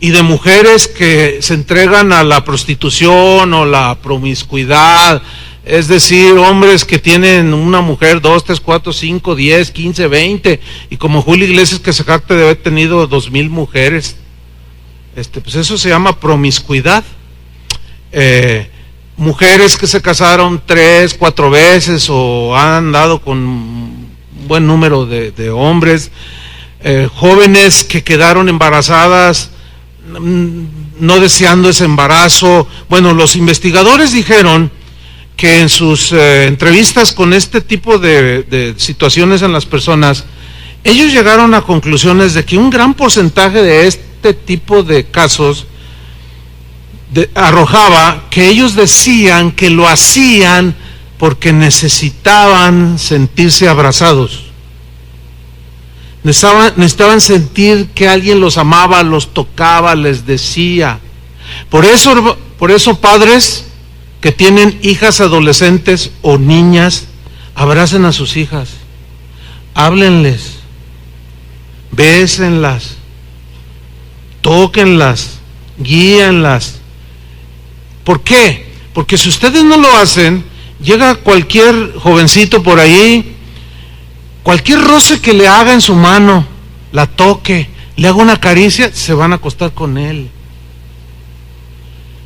y de mujeres que se entregan a la prostitución o la promiscuidad, es decir, hombres que tienen una mujer, 2, 3, 4, 5, 10, 15, 20, y como Julio Iglesias, que se jacta de haber tenido 2,000 mujeres, pues eso se llama promiscuidad. Mujeres que se casaron 3, 4 veces o han andado con un buen número de hombres, jóvenes que quedaron embarazadas no deseando ese embarazo. Bueno, los investigadores dijeron que en sus entrevistas con este tipo de situaciones en las personas, ellos llegaron a conclusiones de que un gran porcentaje de este tipo de casos arrojaba que ellos decían que lo hacían porque necesitaban sentirse abrazados. Necesitaban sentir que alguien los amaba, los tocaba, les decía. Por eso padres que tienen hijas adolescentes o niñas, abracen a sus hijas, háblenles, bésenlas, tóquenlas, guíenlas. ¿Por qué? Porque si ustedes no lo hacen, llega cualquier jovencito por ahí, cualquier roce que le haga en su mano, la toque, le haga una caricia, se van a acostar con él.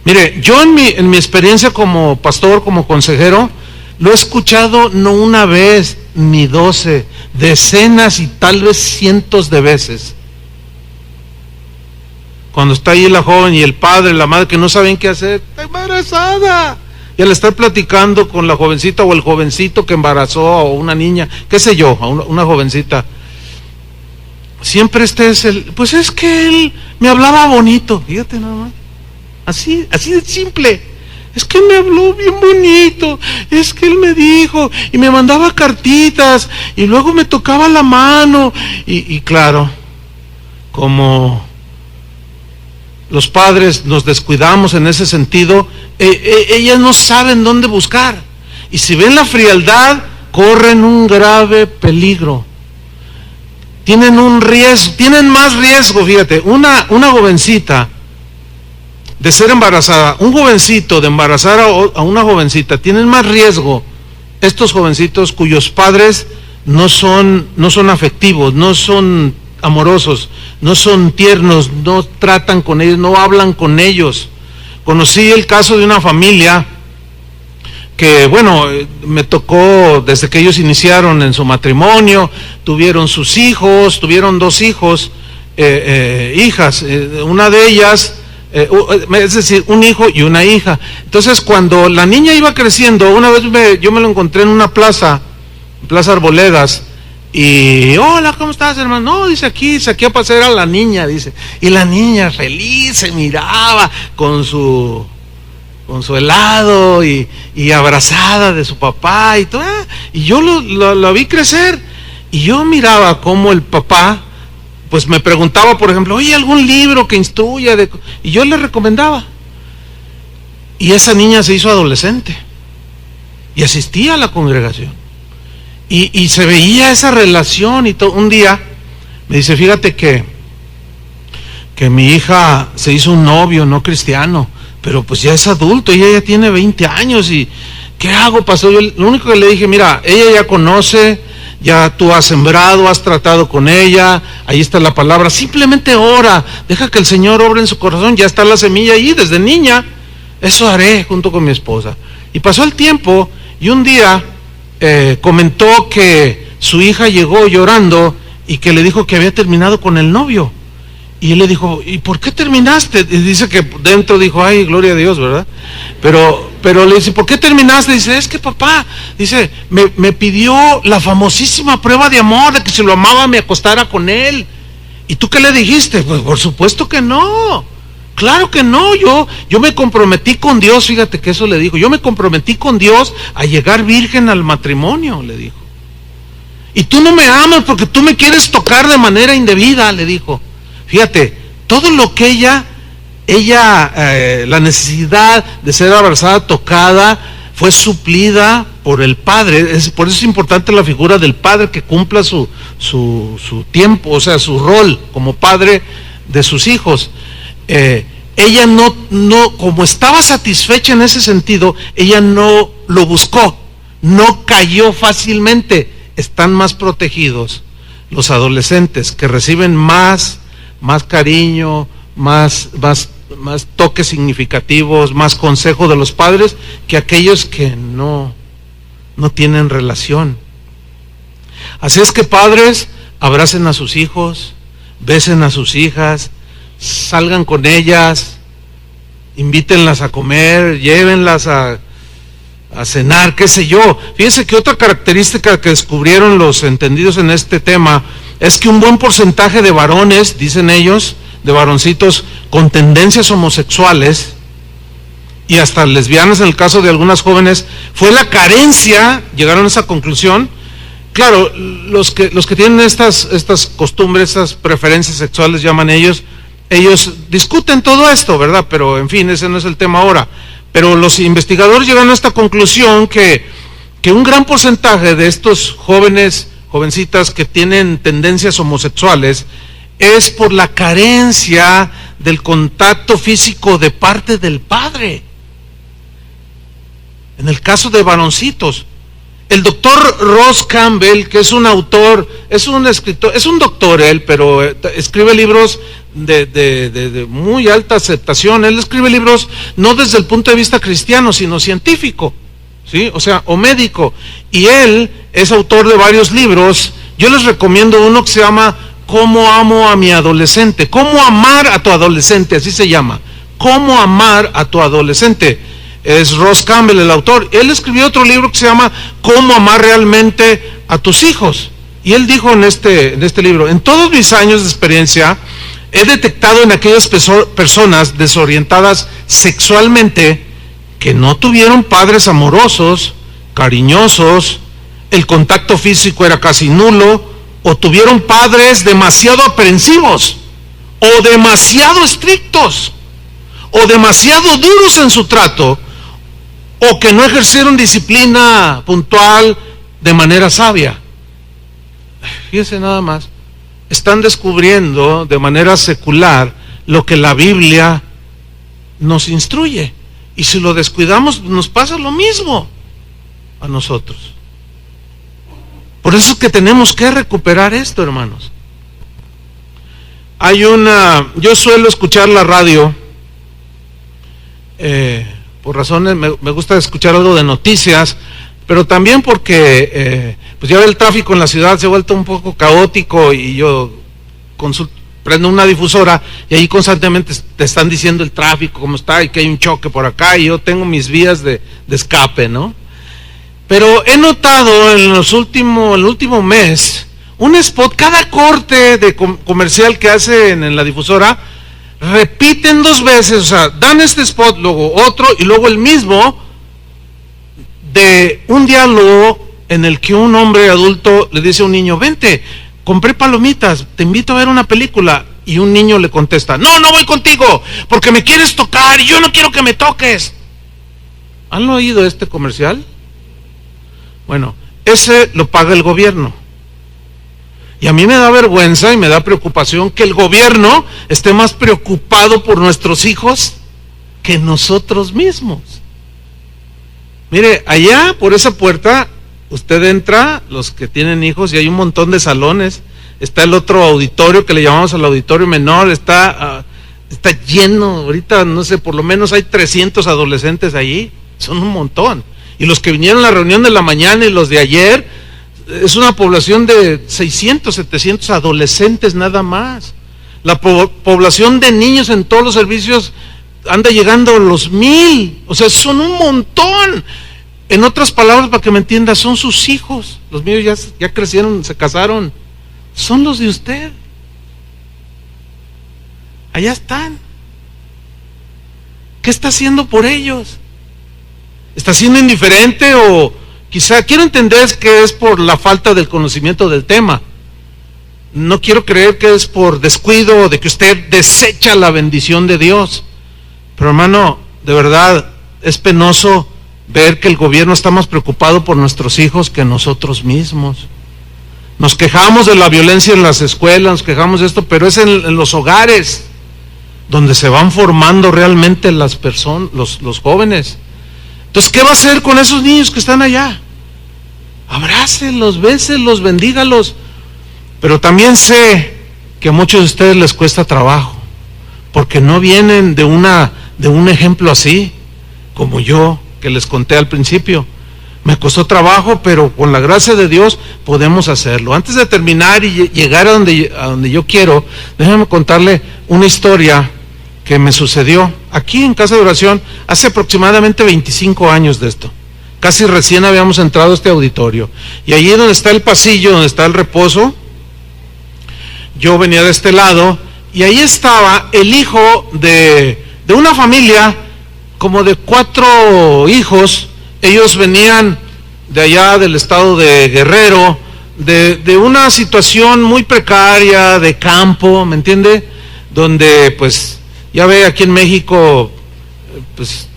Mire, yo en mi experiencia como pastor, como consejero, lo he escuchado no una vez ni 12, decenas y tal vez cientos de veces. Cuando está ahí la joven y el padre, la madre, que no saben qué hacer, está embarazada. Y al estar platicando con la jovencita o el jovencito que embarazó a una niña, qué sé yo, a una jovencita, siempre pues es que él me hablaba bonito, fíjate nada más, así de simple. Es que me habló bien bonito, es que él me dijo, y me mandaba cartitas, y luego me tocaba la mano, y claro, como los padres nos descuidamos en ese sentido, ellas no saben dónde buscar, y si ven la frialdad, corren un grave peligro. Tienen un riesgo, tienen más riesgo, fíjate, una jovencita de ser embarazada, un jovencito de embarazar a una jovencita, tienen más riesgo estos jovencitos cuyos padres no son afectivos, no son amorosos, no son tiernos, no tratan con ellos, no hablan con ellos. Conocí el caso de una familia que, bueno, me tocó desde que ellos iniciaron en su matrimonio, tuvieron sus hijos, tuvieron 2 hijos, hijas, una de ellas, es decir, un hijo y una hija. Entonces, cuando la niña iba creciendo, una vez yo me lo encontré en una plaza Arboledas, y hola, ¿cómo estás, hermano? No, dice aquí a pasear a la niña, dice, y la niña feliz se miraba con su helado y abrazada de su papá y todo, y yo lo vi crecer, y yo miraba cómo el papá pues me preguntaba, por ejemplo, oye, algún libro que instruya, y yo le recomendaba, y esa niña se hizo adolescente y asistía a la congregación, y se veía esa relación y todo. Un día me dice, fíjate que mi hija se hizo un novio no cristiano, pero pues ya es adulto, ella ya tiene 20 años, y ¿qué hago, pastor? Yo lo único que le dije, mira, ella ya conoce, ya tú has sembrado, has tratado con ella, ahí está la palabra, simplemente ora, deja que el Señor obre en su corazón, ya está la semilla ahí desde niña, eso haré junto con mi esposa. Y pasó el tiempo, y un día comentó que su hija llegó llorando, y que le dijo que había terminado con el novio. Y él le dijo, ¿y por qué terminaste? Y dice que dentro dijo, ay, gloria a Dios, ¿verdad? Pero le dice, ¿por qué terminaste? Dice, es que papá, dice, me pidió la famosísima prueba de amor, de que si lo amaba me acostara con él. ¿Y tú qué le dijiste? Pues por supuesto que no. Claro que no, yo me comprometí con Dios, fíjate que eso le dijo, yo me comprometí con Dios a llegar virgen al matrimonio, le dijo. Y tú no me amas porque tú me quieres tocar de manera indebida, le dijo. Fíjate, todo lo que ella, la necesidad de ser abrazada, tocada, fue suplida por el padre. Por eso es importante la figura del padre, que cumpla su tiempo, o sea, su rol como padre de sus hijos. Ella no, como estaba satisfecha en ese sentido, ella no lo buscó, no cayó fácilmente. Están más protegidos los adolescentes, que reciben más cariño, más toques significativos, más consejo de los padres, que aquellos que no tienen relación. Así es que, padres, abracen a sus hijos, besen a sus hijas, salgan con ellas, invítenlas a comer, llévenlas a cenar, qué sé yo. Fíjense que otra característica que descubrieron los entendidos en este tema es que un buen porcentaje de varones, dicen ellos, de varoncitos con tendencias homosexuales y hasta lesbianas en el caso de algunas jóvenes, fue la carencia, llegaron a esa conclusión. Claro, los que tienen estas costumbres, estas preferencias sexuales, llaman ellos discuten todo esto, ¿verdad? Pero en fin, ese no es el tema ahora. Pero los investigadores llegaron a esta conclusión que un gran porcentaje de estos jovencitas que tienen tendencias homosexuales es por la carencia del contacto físico de parte del padre. En el caso de varoncitos, el doctor Ross Campbell, que es un autor, es un escritor, es un doctor él, pero escribe libros de muy alta aceptación. Él escribe libros no desde el punto de vista cristiano, sino científico, ¿sí? O sea, o médico. Y él es autor de varios libros. Yo les recomiendo uno que se llama ¿Cómo amo a mi adolescente? ¿Cómo amar a tu adolescente? Así se llama. ¿Cómo amar a tu adolescente? Es Ross Campbell el autor. Él escribió otro libro que se llama ¿Cómo amar realmente a tus hijos? Y él dijo en este libro, en todos mis años de experiencia, he detectado en aquellas personas desorientadas sexualmente que no tuvieron padres amorosos, cariñosos, el contacto físico era casi nulo, o tuvieron padres demasiado aprensivos, o demasiado estrictos, o demasiado duros en su trato, o que no ejercieron disciplina puntual de manera sabia. Fíjense nada más, están descubriendo de manera secular lo que la Biblia nos instruye, y si lo descuidamos nos pasa lo mismo a nosotros. Por eso es que tenemos que recuperar esto, hermanos. Yo suelo escuchar la radio, por razones, me gusta escuchar algo de noticias, pero también porque, pues ya ve, el tráfico en la ciudad se ha vuelto un poco caótico, y yo prendo una difusora y ahí constantemente te están diciendo el tráfico, cómo está, y que hay un choque por acá, y yo tengo mis vías de escape, ¿no? Pero he notado en el último mes, un spot, cada corte de comercial que hacen en la difusora, repiten 2 veces, o sea, dan este spot, luego otro, y luego el mismo, de un diálogo en el que un hombre adulto le dice a un niño: vente, compré palomitas, te invito a ver una película. Y un niño le contesta: no, no voy contigo, porque me quieres tocar y yo no quiero que me toques. ¿Han oído este comercial? Bueno, ese lo paga el gobierno. Y a mí me da vergüenza y me da preocupación que el gobierno esté más preocupado por nuestros hijos que nosotros mismos. Mire, allá por esa puerta, usted entra, los que tienen hijos, y hay un montón de salones. Está el otro auditorio que le llamamos al auditorio menor, está lleno, ahorita no sé, por lo menos hay 300 adolescentes allí, son un montón. Y los que vinieron a la reunión de la mañana y los de ayer, es una población de 600, 700 adolescentes nada más. La población de niños en todos los servicios anda llegando a los 1000, o sea, son un montón. En otras palabras, para que me entienda, son sus hijos. Los míos ya crecieron, se casaron. Son los de usted. Allá están. ¿Qué está haciendo por ellos? ¿Está siendo indiferente o quizá, quiero entender que es por la falta del conocimiento del tema? No quiero creer que es por descuido o de que usted desecha la bendición de Dios. Pero hermano, de verdad, es penoso ver que el gobierno está más preocupado por nuestros hijos que nosotros mismos. Nos quejamos de la violencia en las escuelas, nos quejamos de esto, pero es en los hogares donde se van formando realmente las personas, los jóvenes. Entonces, ¿qué va a hacer con esos niños que están allá? Abrácenlos, bésenlos, bendígalos. Pero también sé que a muchos de ustedes les cuesta trabajo, porque no vienen de un ejemplo así, como yo, que les conté al principio. Me costó trabajo, pero con la gracia de Dios podemos hacerlo. Antes de terminar y llegar a donde yo quiero, déjame contarle una historia que me sucedió aquí en Casa de Oración hace aproximadamente 25 años de esto. Casi recién habíamos entrado a este auditorio. Y allí donde está el pasillo, donde está el reposo, yo venía de este lado, y ahí estaba el hijo de una familia como de 4 hijos. Ellos venían de allá del estado de Guerrero, de una situación muy precaria, de campo, ¿me entiende? Donde, pues, ya ve, aquí en México, pues,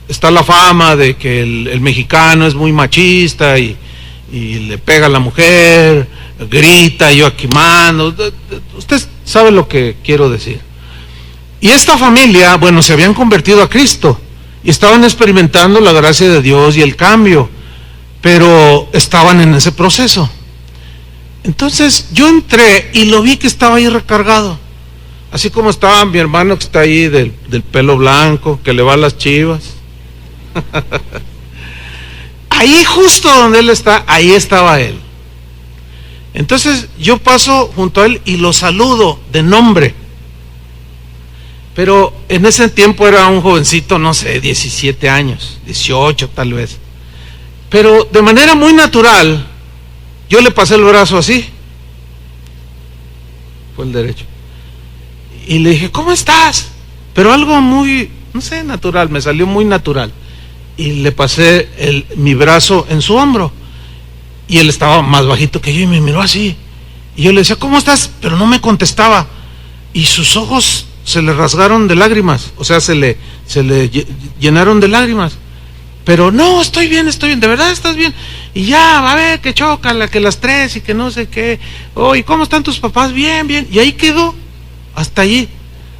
está la fama de que el mexicano es muy machista y le pega a la mujer, grita, yo aquí mando. Usted sabe lo que quiero decir. Y esta familia, bueno, se habían convertido a Cristo y estaban experimentando la gracia de Dios y el cambio, pero estaban en ese proceso. Entonces yo entré y lo vi que estaba ahí recargado, así como estaba mi hermano que está ahí del pelo blanco, que le va a las Chivas. Ahí justo donde él está, ahí estaba él. Entonces yo paso junto a él y lo saludo de nombre. Pero en ese tiempo era un jovencito, no sé, 17 años, 18 tal vez. Pero de manera muy natural, yo le pasé el brazo así. Fue el derecho. Y le dije: ¿cómo estás? Pero algo muy, no sé, natural, me salió muy natural. y le pasé mi brazo en su hombro. Y él estaba más bajito que yo y me miró así. Y yo le decía, ¿cómo estás? Pero no me contestaba. Y sus ojos se le rasgaron de lágrimas, o sea, se le llenaron de lágrimas. Pero no, estoy bien, ¿de verdad estás bien? Y ya, a ver, que chócala, que las 3 y que no sé qué. Oh, ¿y cómo están tus papás? Bien, bien. Y ahí quedó, hasta allí.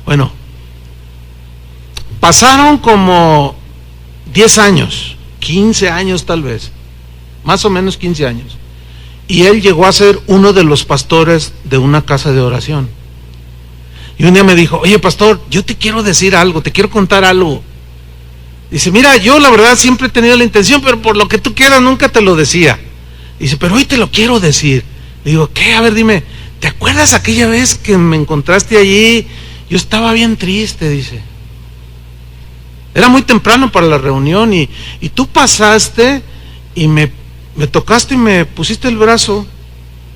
Bueno, pasaron como 10 años, 15 años tal vez, más o menos 15 años. Y él llegó a ser uno de los pastores de una casa de oración. Y un día me dijo, oye pastor, yo te quiero decir algo, te quiero contar algo. Dice, mira, yo la verdad siempre he tenido la intención, pero por lo que tú quieras nunca te lo decía. Dice, pero hoy te lo quiero decir. Le digo, ¿qué? A ver, dime, ¿te acuerdas aquella vez que me encontraste allí? Yo estaba bien triste, dice. Era muy temprano para la reunión y tú pasaste y me tocaste y me pusiste el brazo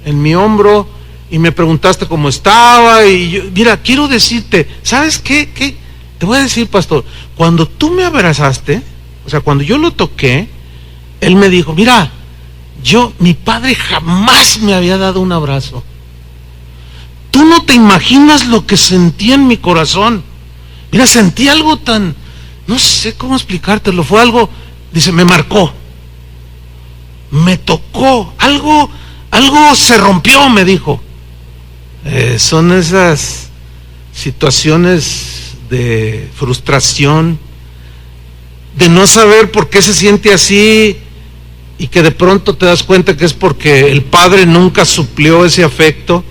en mi hombro y me preguntaste cómo estaba y yo, mira, quiero decirte, ¿sabes qué? Te voy a decir, pastor, cuando tú me abrazaste, o sea, cuando yo lo toqué, él me dijo, mira, mi padre jamás me había dado un abrazo. Tú no te imaginas lo que sentí en mi corazón. Mira, sentí algo tan, no sé cómo explicártelo, fue algo, dice, me marcó, me tocó, algo se rompió, me dijo. Son esas situaciones de frustración, de no saber por qué se siente así y que de pronto te das cuenta que es porque el padre nunca suplió ese afecto.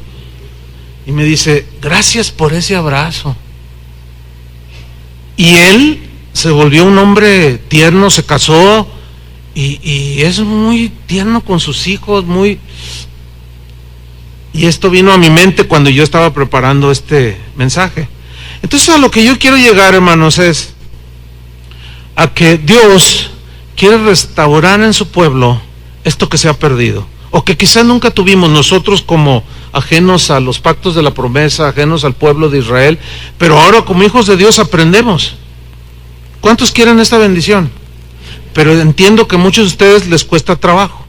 Y me dice, gracias por ese abrazo. Y él se volvió un hombre tierno, se casó y es muy tierno con sus hijos, y esto vino a mi mente cuando yo estaba preparando este mensaje. Entonces a lo que yo quiero llegar, hermanos, es a que Dios quiere restaurar en su pueblo esto que se ha perdido, o que quizá nunca tuvimos nosotros como ajenos a los pactos de la promesa, ajenos al pueblo de Israel, pero ahora como hijos de Dios aprendemos. ¿Cuántos quieren esta bendición? Pero entiendo que a muchos de ustedes les cuesta trabajo.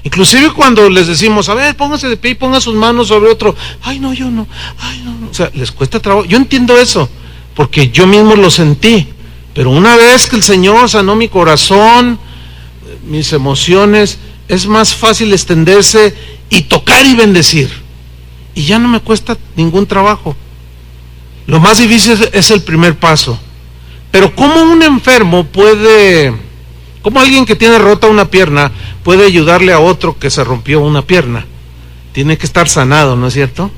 Inclusive cuando les decimos, a ver, pónganse de pie y pongan sus manos sobre otro, ay no, yo no, ay no, o sea, les cuesta trabajo. Yo entiendo eso, porque yo mismo lo sentí, pero una vez que el Señor sanó mi corazón, mis emociones, es más fácil extenderse y tocar y bendecir, y ya no me cuesta ningún trabajo. Lo más difícil es el primer paso. Pero ¿cómo un enfermo cómo alguien que tiene rota una pierna puede ayudarle a otro que se rompió una pierna? Tiene que estar sanado, ¿no es cierto?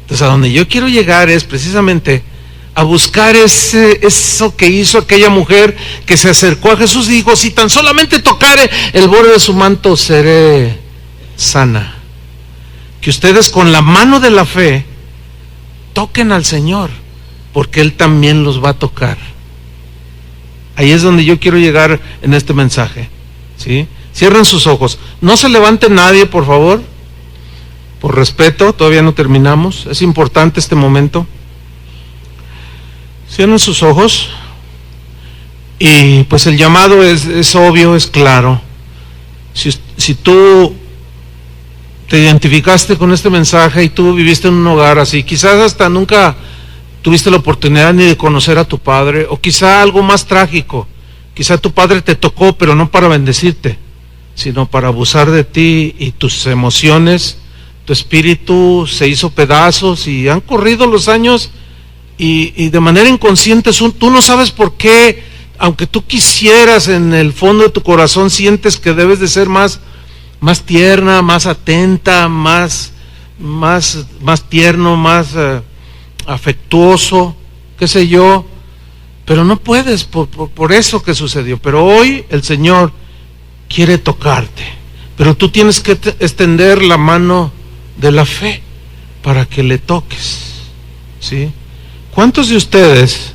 Entonces a donde yo quiero llegar es precisamente a buscar eso que hizo aquella mujer que se acercó a Jesús y dijo, si tan solamente tocare el borde de su manto seré sana. Que ustedes con la mano de la fe toquen al Señor, porque Él también los va a tocar. Ahí es donde yo quiero llegar en este mensaje, ¿sí? Cierren sus ojos, no se levante nadie, por favor, por respeto, todavía no terminamos, es importante este momento. Cierren sus ojos y pues el llamado es obvio, es claro. Si tú te identificaste con este mensaje y tú viviste en un hogar así, quizás hasta nunca tuviste la oportunidad ni de conocer a tu padre, o quizá algo más trágico, quizá tu padre te tocó pero no para bendecirte, sino para abusar de ti y tus emociones, tu espíritu se hizo pedazos y han corrido los años y de manera inconsciente tú no sabes por qué, aunque tú quisieras, en el fondo de tu corazón sientes que debes de ser más tierna, más atenta, más tierno, más afectuoso, qué sé yo, pero no puedes por eso que sucedió. Pero hoy el Señor quiere tocarte, pero tú tienes que extender la mano de la fe para que le toques, ¿sí? ¿Cuántos de ustedes